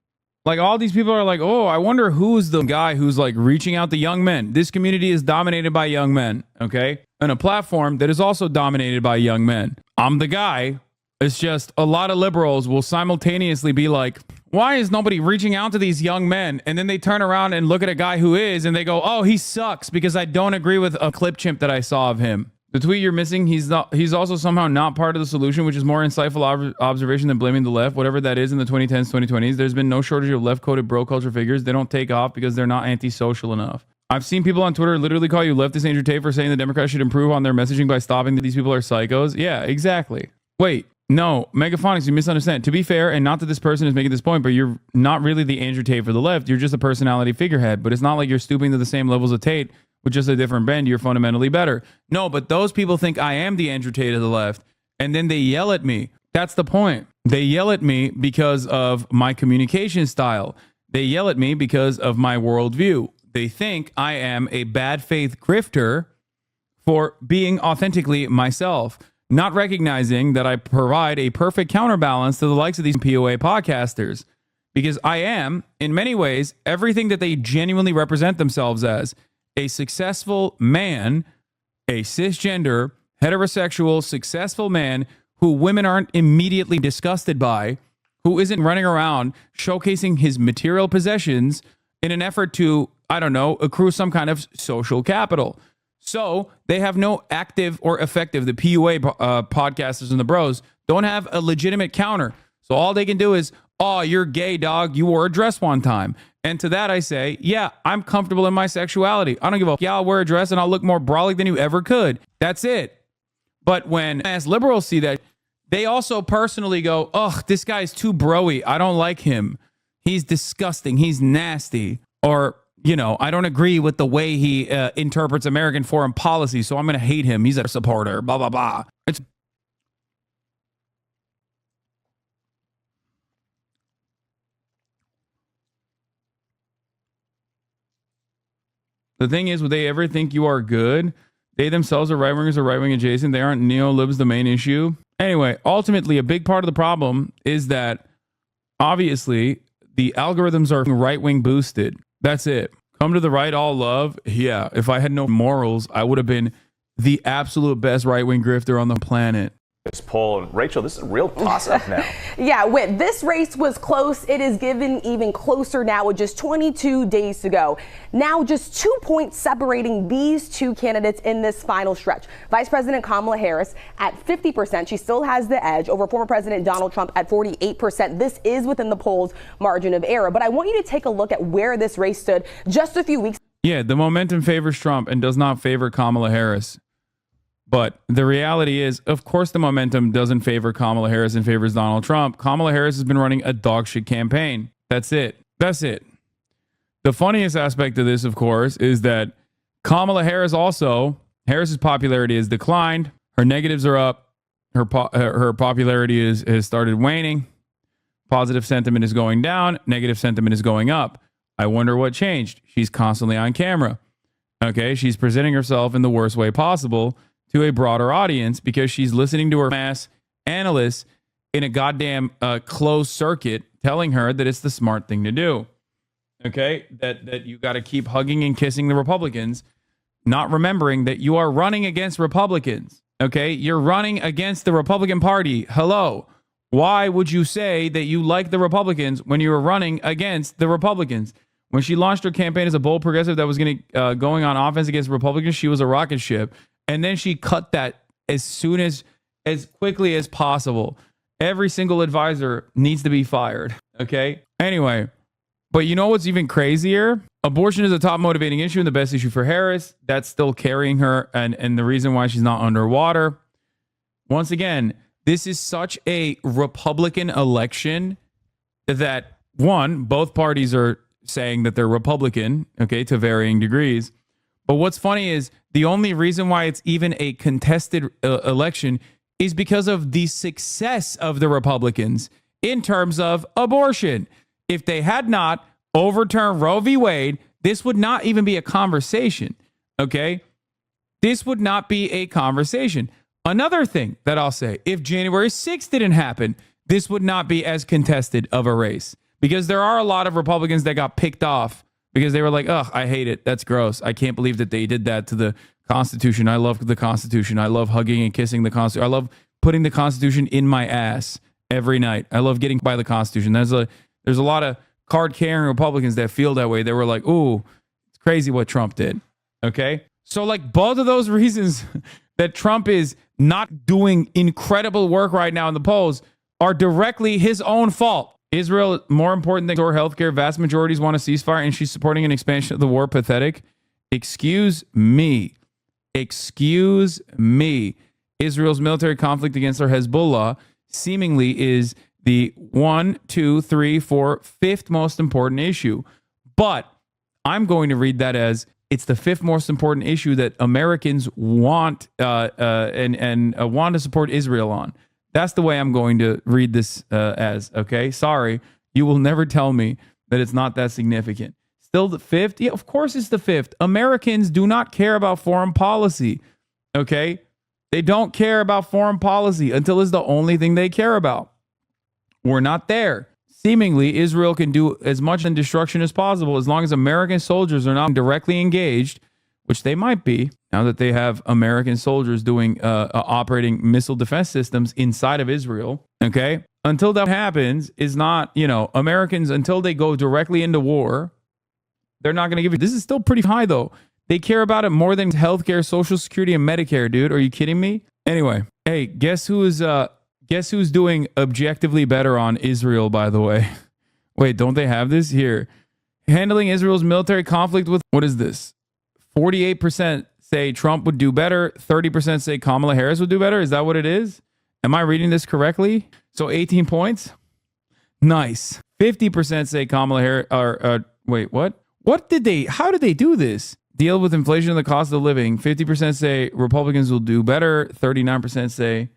Speaker 2: Like all these people are like, oh, I wonder who's the guy who's like reaching out to young men. This community is dominated by young men, okay? And a platform that is also dominated by young men. I'm the guy. It's just a lot of liberals will simultaneously be like, why is nobody reaching out to these young men? And then they turn around and look at a guy who is, and they go, oh, he sucks because I don't agree with a clip chimp that I saw of him. The tweet you're missing, he's also somehow not part of the solution, which is more insightful observation than blaming the left, whatever that is in the 2010s, 2020s. There's been no shortage of left-coded bro culture figures. They don't take off because they're not antisocial enough. I've seen people on Twitter literally call you leftist Andrew Tate for saying the Democrats should improve on their messaging by stopping that these people are psychos. Yeah, exactly. Wait, no, Megaphonics, you misunderstand. To be fair, and not that this person is making this point, but you're not really the Andrew Tate for the left. You're just a personality figurehead, but it's not like you're stooping to the same levels of Tate with just a different bend. You're fundamentally better. No, but those people think I am the Andrew Tate of the left, and then they yell at me. That's the point. They yell at me because of my communication style. They yell at me because of my worldview. They think I am a bad faith grifter for being authentically myself, not recognizing that I provide a perfect counterbalance to the likes of these POA podcasters, because I am, in many ways, everything that they genuinely represent themselves as: a successful man, a cisgender, heterosexual, successful man who women aren't immediately disgusted by, who isn't running around showcasing his material possessions in an effort to, I don't know, accrue some kind of social capital. So they have no active or effective, the PUA podcasters and the bros don't have a legitimate counter. So all they can do is, oh, you're gay, dog. You wore a dress one time. And to that I say, yeah, I'm comfortable in my sexuality. I don't give a fuck. Yeah, I'll wear a dress and I'll look more brolic than you ever could. That's it. But when as liberals see that, they also personally go, ugh, this guy's too broy. I don't like him. He's disgusting. He's nasty. Or, you know, I don't agree with the way he interprets American foreign policy, so I'm going to hate him. He's a supporter, blah, blah, blah. The thing is, would they ever think you are good? They themselves are right-wingers or right-wing adjacent. They aren't neo-libs the main issue. Anyway, ultimately, a big part of the problem is that, obviously, the algorithms are right-wing boosted. That's it. Come to the right, all love. Yeah, if I had no morals, I would have been the absolute best right-wing grifter on the planet.
Speaker 19: This poll, and Rachel, this is a real toss-up now.
Speaker 20: Yeah, when this race was close, it is given even closer now with just 22 days to go. Now just 2 points separating these two candidates in this final stretch. Vice President Kamala Harris at 50%. She still has the edge over former President Donald Trump at 48%. This is within the polls' margin of error. But I want you to take a look at where this race stood just a few weeks.
Speaker 2: Yeah, the momentum favors Trump and does not favor Kamala Harris. But the reality is, of course, the momentum doesn't favor Kamala Harris and favors Donald Trump. Kamala Harris has been running a dog shit campaign. That's it. That's it. The funniest aspect of this, of course, is that Kamala Harris also, Harris's popularity has declined. Her negatives are up. Her popularity has started waning. Positive sentiment is going down. Negative sentiment is going up. I wonder what changed. She's constantly on camera. Okay, she's presenting herself in the worst way possible to a broader audience because she's listening to her mass analysts in a goddamn closed circuit telling her that it's the smart thing to do. Okay, that you got to keep hugging and kissing the Republicans, not remembering that you are running against Republicans. Okay, you're running against the Republican Party. Hello. Why would you say that you like the Republicans when you were running against the Republicans? When she launched her campaign as a bold progressive that was going on offense against Republicans, she was a rocket ship. And then she cut that as quickly as possible. Every single advisor needs to be fired. Okay. Anyway, but you know what's even crazier? Abortion is a top motivating issue and the best issue for Harris. That's still carrying her and the reason why she's not underwater. Once again, this is such a Republican election that, one, both parties are saying that they're Republican, okay, to varying degrees. But what's funny is the only reason why it's even a contested election is because of the success of the Republicans in terms of abortion. If they had not overturned Roe v. Wade, this would not even be a conversation, okay? This would not be a conversation. Another thing that I'll say, if January 6th didn't happen, this would not be as contested of a race because there are a lot of Republicans that got picked off because they were like, ugh, I hate it. That's gross. I can't believe that they did that to the Constitution. I love the Constitution. I love hugging and kissing the Constitution. I love putting the Constitution in my ass every night. I love getting by the Constitution. There's a lot of card-carrying Republicans that feel that way. They were like, ooh, it's crazy what Trump did. Okay? So like both of those reasons that Trump is not doing incredible work right now in the polls are directly his own fault. Israel is more important than our healthcare. Vast majorities want a ceasefire, and she's supporting an expansion of the war. Pathetic. Excuse me. Excuse me. Israel's military conflict against our Hezbollah seemingly is the 1, 2, 3, 4, fifth most important issue. But I'm going to read that as it's the fifth most important issue that Americans want and want to support Israel on. That's the way I'm going to read this as, okay? Sorry, you will never tell me that it's not that significant. Still the fifth? Yeah, of course it's the fifth. Americans do not care about foreign policy, okay? They don't care about foreign policy until it's the only thing they care about. We're not there. Seemingly, Israel can do as much in destruction as possible as long as American soldiers are not directly engaged, which they might be now that they have American soldiers doing operating missile defense systems inside of Israel. Okay. Until that happens, is not, Americans, until they go directly into war, they're not going to give you. This is still pretty high, though. They care about it more than healthcare, Social Security, and Medicare, dude. Are you kidding me? Anyway, hey, guess who's doing objectively better on Israel, by the way? Wait, don't they have this here? Handling Israel's military conflict with, what is this? 48% say Trump would do better. 30% say Kamala Harris would do better. Is that what it is? Am I reading this correctly? So 18 points? Nice. 50% say Kamala Harris, wait, what? How did they do this? Deal with inflation and the cost of living. 50% say Republicans will do better. 39% say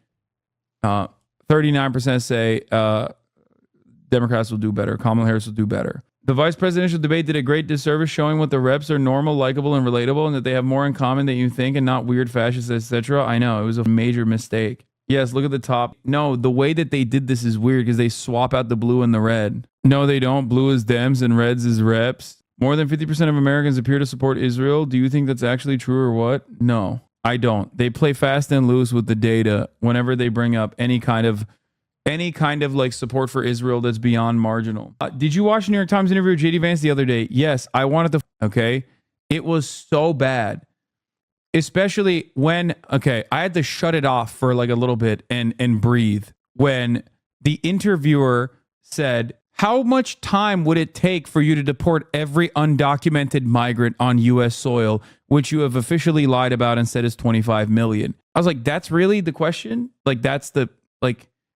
Speaker 2: Democrats will do better. Kamala Harris will do better. The vice presidential debate did a great disservice showing what the reps are normal, likable, and relatable, and that they have more in common than you think and not weird fascists, etc. I know, it was a major mistake. Yes, look at the top. No, the way that they did this is weird because they swap out the blue and the red. No, they don't. Blue is Dems and reds is reps. More than 50% of Americans appear to support Israel. Do you think that's actually true or what? No, I don't. They play fast and loose with the data whenever they bring up any kind of like support for Israel that's beyond marginal. Did you watch the New York Times interview with JD Vance the other day? Yes, I wanted to. Okay, it was so bad, especially when I had to shut it off for like a little bit and breathe when the interviewer said, "How much time would it take for you to deport every undocumented migrant on U.S. soil, which you have officially lied about and said is 25 million?" I was like, "That's really the question? Like that's the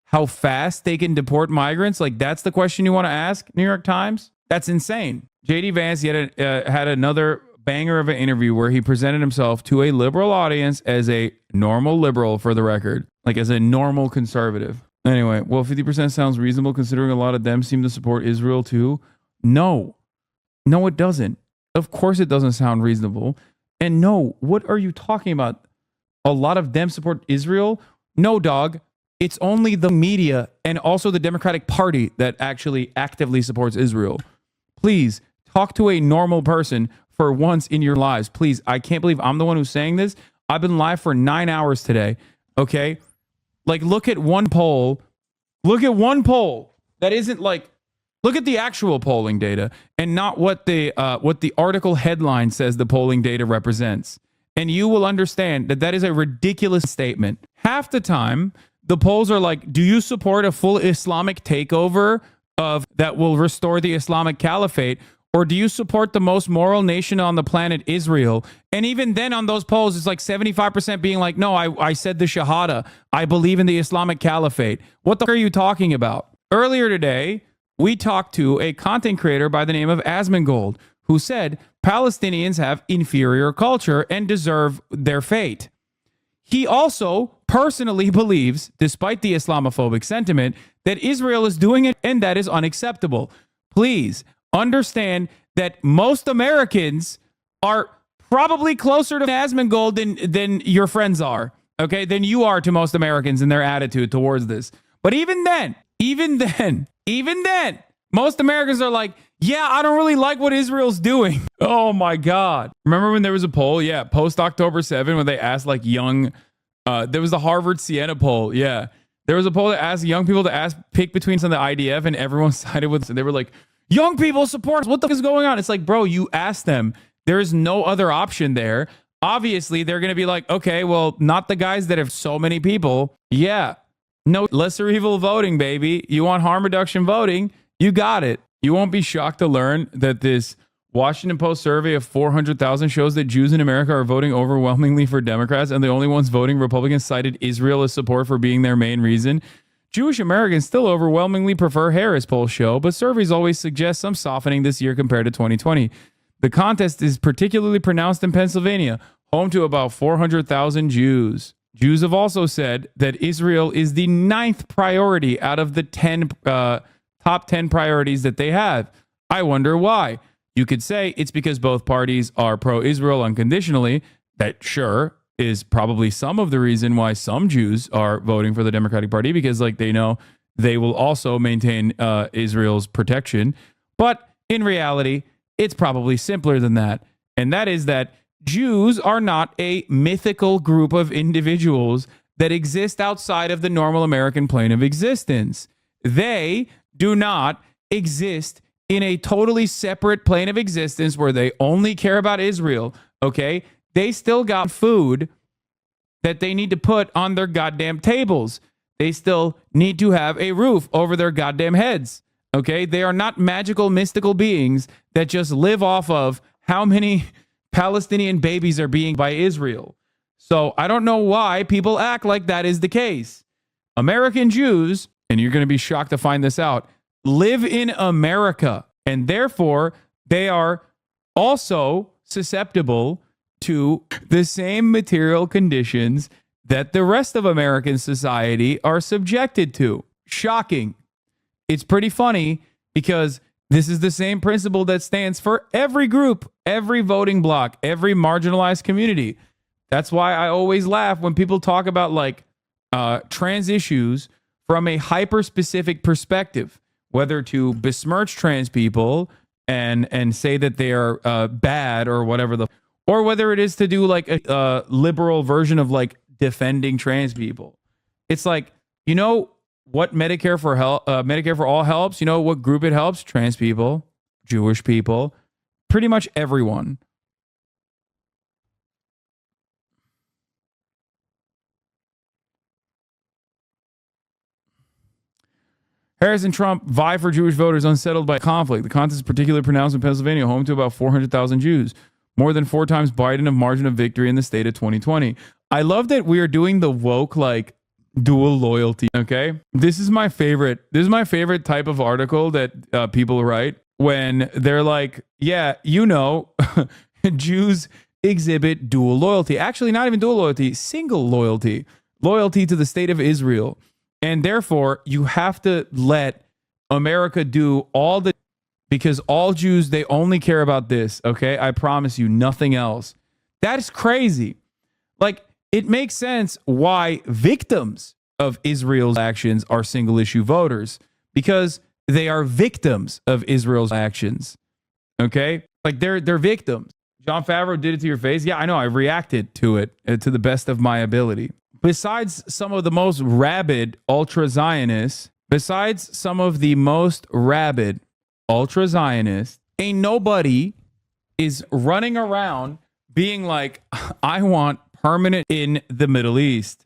Speaker 2: how fast they can deport migrants? Like that's the question you want to ask, New York Times? That's insane." JD Vance had another banger of an interview where he presented himself to a liberal audience as a normal liberal, for the record, like as a normal conservative. Anyway, well, 50% sounds reasonable considering a lot of them seem to support Israel too. No, it doesn't. Of course it doesn't sound reasonable. And no, what are you talking about? A lot of them support Israel? No, dog. It's only the media and also the Democratic Party that actually actively supports Israel. Please talk to a normal person for once in your lives. Please, I can't believe I'm the one who's saying this. I've been live for 9 hours today. Okay? Like, look at one poll. Look at one poll that isn't like, look at the actual polling data and not what the article headline says the polling data represents. And you will understand that that is a ridiculous statement. Half the time, the polls are like, do you support a full Islamic takeover that will restore the Islamic Caliphate? Or do you support the most moral nation on the planet, Israel? And even then on those polls, it's like 75% being like, no, I said the Shahada. I believe in the Islamic Caliphate. What the fuck are you talking about? Earlier today, we talked to a content creator by the name of Asmongold, who said Palestinians have inferior culture and deserve their fate. He also personally believes, despite the Islamophobic sentiment, that Israel is doing it and that is unacceptable. Please understand that most Americans are probably closer to Asmongold than your friends are, okay? Than you are to most Americans in their attitude towards this. But even then, Most Americans are like, yeah, I don't really like what Israel's doing. Oh my God. Remember when there was a poll? Yeah, post October 7, when they asked like young, there was the Harvard Siena poll. Yeah. There was a poll that asked young people to pick between some of the IDF, and everyone sided with, they were like, young people support us. What the fuck is going on? It's like, bro, you asked them. There is no other option there. Obviously, they're going to be like, okay, well, not the guys that have so many people. Yeah. No lesser evil voting, baby. You want harm reduction voting? You got it. You won't be shocked to learn that this Washington Post survey of 400,000 shows that Jews in America are voting overwhelmingly for Democrats, and the only ones voting Republicans cited Israel as support for being their main reason. Jewish Americans still overwhelmingly prefer Harris polls show, but surveys always suggest some softening this year compared to 2020. The contest is particularly pronounced in Pennsylvania, home to about 400,000 Jews. Jews have also said that Israel is the 9th priority out of the top 10 priorities that they have. I wonder why. You could say it's because both parties are pro-Israel unconditionally. That sure is probably some of the reason why some Jews are voting for the Democratic Party, because like they know they will also maintain Israel's protection. But in reality, it's probably simpler than that. And that is that Jews are not a mythical group of individuals that exist outside of the normal American plane of existence. They do not exist in a totally separate plane of existence where they only care about Israel, okay? They still got food that they need to put on their goddamn tables. They still need to have a roof over their goddamn heads, okay? They are not magical, mystical beings that just live off of how many Palestinian babies are being by Israel. So I don't know why people act like that is the case. American Jews, and you're going to be shocked to find this out, live in America, and therefore they are also susceptible to the same material conditions that the rest of American society are subjected to. Shocking. It's pretty funny because this is the same principle that stands for every group, every voting bloc, every marginalized community. That's why I always laugh when people talk about like trans issues from a hyper-specific perspective, whether to besmirch trans people and say that they are bad or whatever, or whether it is to do like a liberal version of like defending trans people. It's like, you know what Medicare for all helps? You know what group it helps? Trans people, Jewish people, pretty much everyone. Harris and Trump vie for Jewish voters unsettled by conflict. The contest is particularly pronounced in Pennsylvania, home to about 400,000 Jews, more than 4 times Biden of margin of victory in the state of 2020. I love that we are doing the woke like dual loyalty. Okay, this is my favorite. This is my favorite type of article that people write when they're like, yeah, you know, Jews exhibit dual loyalty. Actually, not even dual loyalty, single loyalty, loyalty to the state of Israel. And therefore, you have to let America do all the, because all Jews, they only care about this, okay? I promise you, nothing else. That is crazy. Like, it makes sense why victims of Israel's actions are single issue voters, because they are victims of Israel's actions, okay? Like, they're victims. John Favreau did it to your face. Yeah, I know. I reacted to it to the best of my ability. Besides some of the most rabid ultra-Zionists, ain't nobody is running around being like, I want permanent in the Middle East.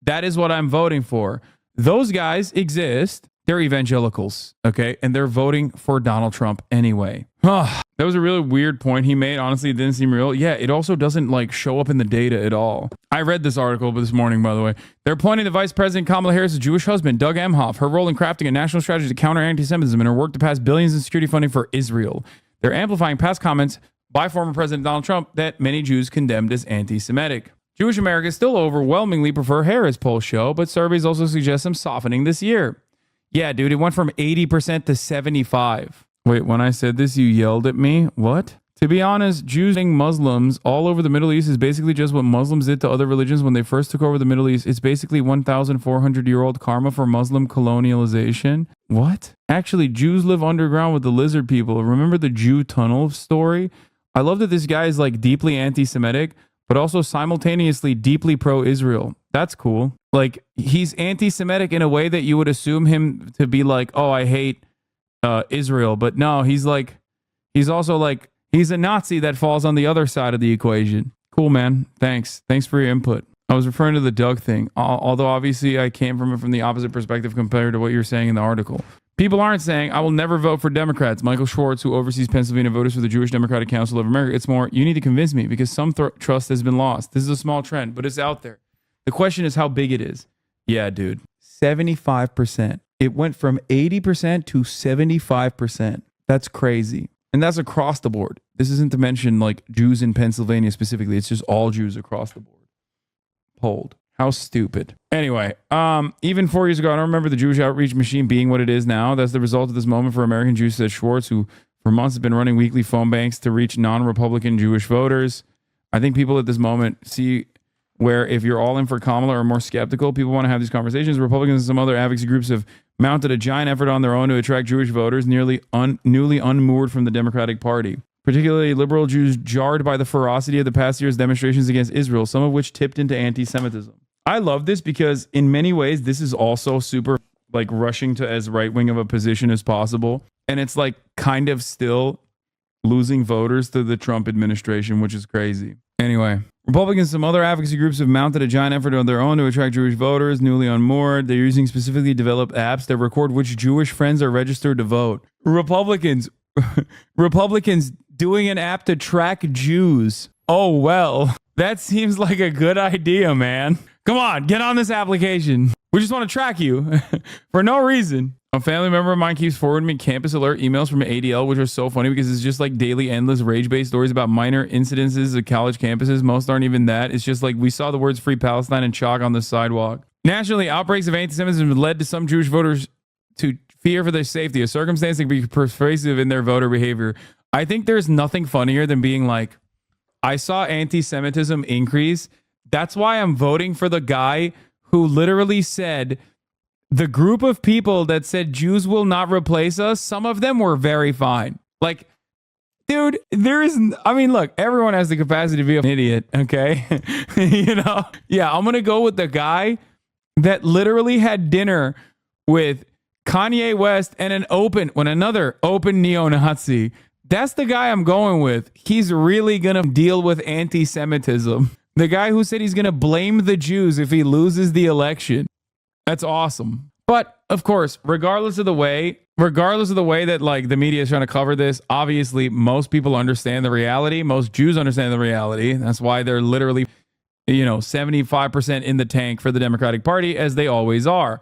Speaker 2: That is what I'm voting for. Those guys exist. They're evangelicals, okay? And they're voting for Donald Trump anyway. That was a really weird point he made. Honestly, it didn't seem real. Yeah, it also doesn't like show up in the data at all. I read this article this morning, by the way. They're pointing to Vice President Kamala Harris' Jewish husband, Doug Emhoff, her role in crafting a national strategy to counter anti-Semitism and her work to pass billions in security funding for Israel. They're amplifying past comments by former President Donald Trump that many Jews condemned as anti-Semitic. Jewish Americans still overwhelmingly prefer Harris poll show, but surveys also suggest some softening this year. Yeah, dude, it went from 80% to 75%. Wait, when I said this, you yelled at me? What? To be honest, Jews and Muslims all over the Middle East is basically just what Muslims did to other religions when they first took over the Middle East. It's basically 1,400-year-old karma for Muslim colonialization. What? Actually, Jews live underground with the lizard people. Remember the Jew tunnel story? I love that this guy is like deeply anti-Semitic, but also simultaneously deeply pro-Israel. That's cool. Like, he's anti-Semitic in a way that you would assume him to be like, oh, I hate Israel. But no, he's also like, he's a Nazi that falls on the other side of the equation. Cool, man. Thanks for your input. I was referring to the Doug thing, although obviously I came from it from the opposite perspective compared to what you're saying in the article. People aren't saying, I will never vote for Democrats. Michael Schwartz, who oversees Pennsylvania voters for the Jewish Democratic Council of America. It's more, you need to convince me because some trust has been lost. This is a small trend, but it's out there. The question is how big it is. Yeah, dude. 75%. It went from 80% to 75%. That's crazy. And that's across the board. This isn't to mention like Jews in Pennsylvania specifically. It's just all Jews across the board. Polled. How stupid. Anyway, even 4 years ago, I don't remember the Jewish outreach machine being what it is now. That's the result of this moment for American Jews, said Schwartz, who for months has been running weekly phone banks to reach non-Republican Jewish voters. I think people at this moment see where if you're all in for Kamala or more skeptical, people want to have these conversations. Republicans and some other advocacy groups have mounted a giant effort on their own to attract Jewish voters newly unmoored from the Democratic Party. Particularly liberal Jews jarred by the ferocity of the past year's demonstrations against Israel, some of which tipped into anti-Semitism. I love this because in many ways, this is also super like rushing to as right-wing of a position as possible. And it's like kind of still losing voters to the Trump administration, which is crazy. Anyway, Republicans and some other advocacy groups have mounted a giant effort on their own to attract Jewish voters newly unmoored. They're using specifically developed apps that record which Jewish friends are registered to vote. Republicans doing an app to track Jews. Oh, well, that seems like a good idea, man. Come on, get on this application. We just want to track you for no reason. A family member of mine keeps forwarding me campus alert emails from ADL, which are so funny because it's just like daily, endless, rage-based stories about minor incidences of college campuses. Most aren't even that. It's just like we saw the words Free Palestine in chalk on the sidewalk. Nationally, outbreaks of anti-Semitism have led to some Jewish voters to fear for their safety, a circumstance that can be pervasive in their voter behavior. I think there's nothing funnier than being like, I saw anti-Semitism increase. That's why I'm voting for the guy who literally said the group of people that said Jews will not replace us, some of them were very fine. Like, dude, look, everyone has the capacity to be an idiot, okay? Yeah, I'm going to go with the guy that literally had dinner with Kanye West and another open neo-Nazi. That's the guy I'm going with. He's really going to deal with anti-Semitism. The guy who said he's going to blame the Jews if he loses the election. That's awesome. But of course, regardless of the way that like the media is trying to cover this, obviously most people understand the reality. Most Jews understand the reality. That's why they're literally, 75% in the tank for the Democratic Party, as they always are.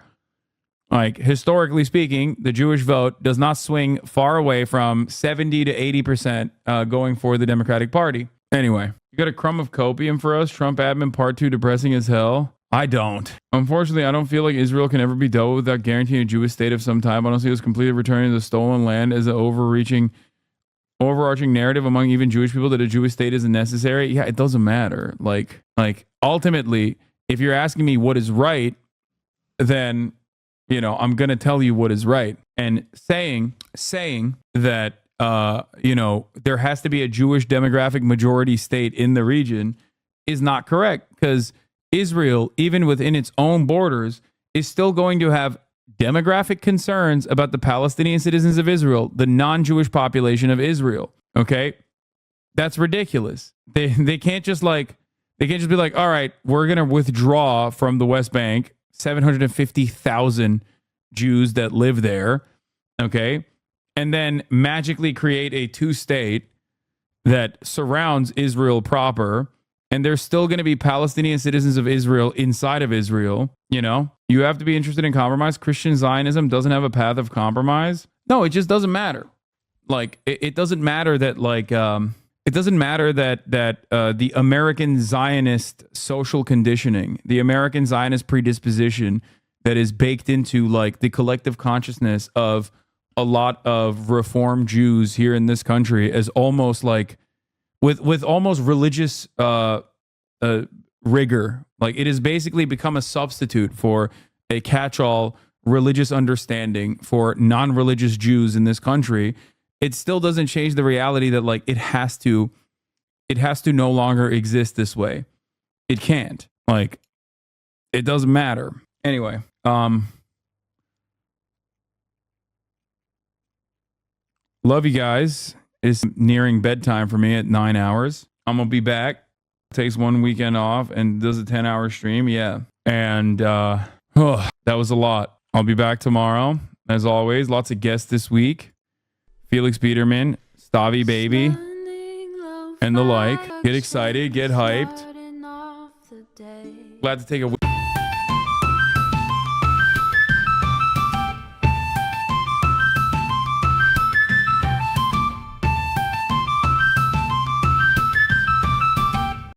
Speaker 2: Like, historically speaking, the Jewish vote does not swing far away from 70 to 80% going for the Democratic Party. Anyway, you got a crumb of copium for us? Trump admin part 2 depressing as hell? I don't. Unfortunately, I don't feel like Israel can ever be dealt with without guaranteeing a Jewish state of some type. I don't see us completely returning to the stolen land as an overarching narrative among even Jewish people that a Jewish state isn't necessary. Yeah, it doesn't matter. Like ultimately, if you're asking me what is right, then I'm going to tell you what is right. And saying that, there has to be a Jewish demographic majority state in the region is not correct, because Israel, even within its own borders, is still going to have demographic concerns about the Palestinian citizens of Israel, the non-Jewish population of Israel. Okay? That's ridiculous. They can't just be like, all right, we're going to withdraw from the West Bank 750,000 Jews that live there, okay, and then magically create a two-state that surrounds Israel proper, and there's still going to be Palestinian citizens of Israel inside of Israel. You have to be interested in compromise. Christian Zionism doesn't have a path of compromise. No, it just doesn't matter. Like, it doesn't matter that the American Zionist social conditioning, the American Zionist predisposition that is baked into like the collective consciousness of a lot of Reform Jews here in this country as almost like with almost religious rigor. Like, it has basically become a substitute for a catch-all religious understanding for non-religious Jews in this country. It still doesn't change the reality that, like, it has to no longer exist this way. It can't. Like, it doesn't matter. Anyway, love you guys. It's nearing bedtime for me at 9 hours. I'm gonna be back. Takes one weekend off and does a 10-hour stream. Yeah. And that was a lot. I'll be back tomorrow. As always, lots of guests this week. Felix Biederman, Stavi Baby, and the like. Get excited, get hyped. Glad to take a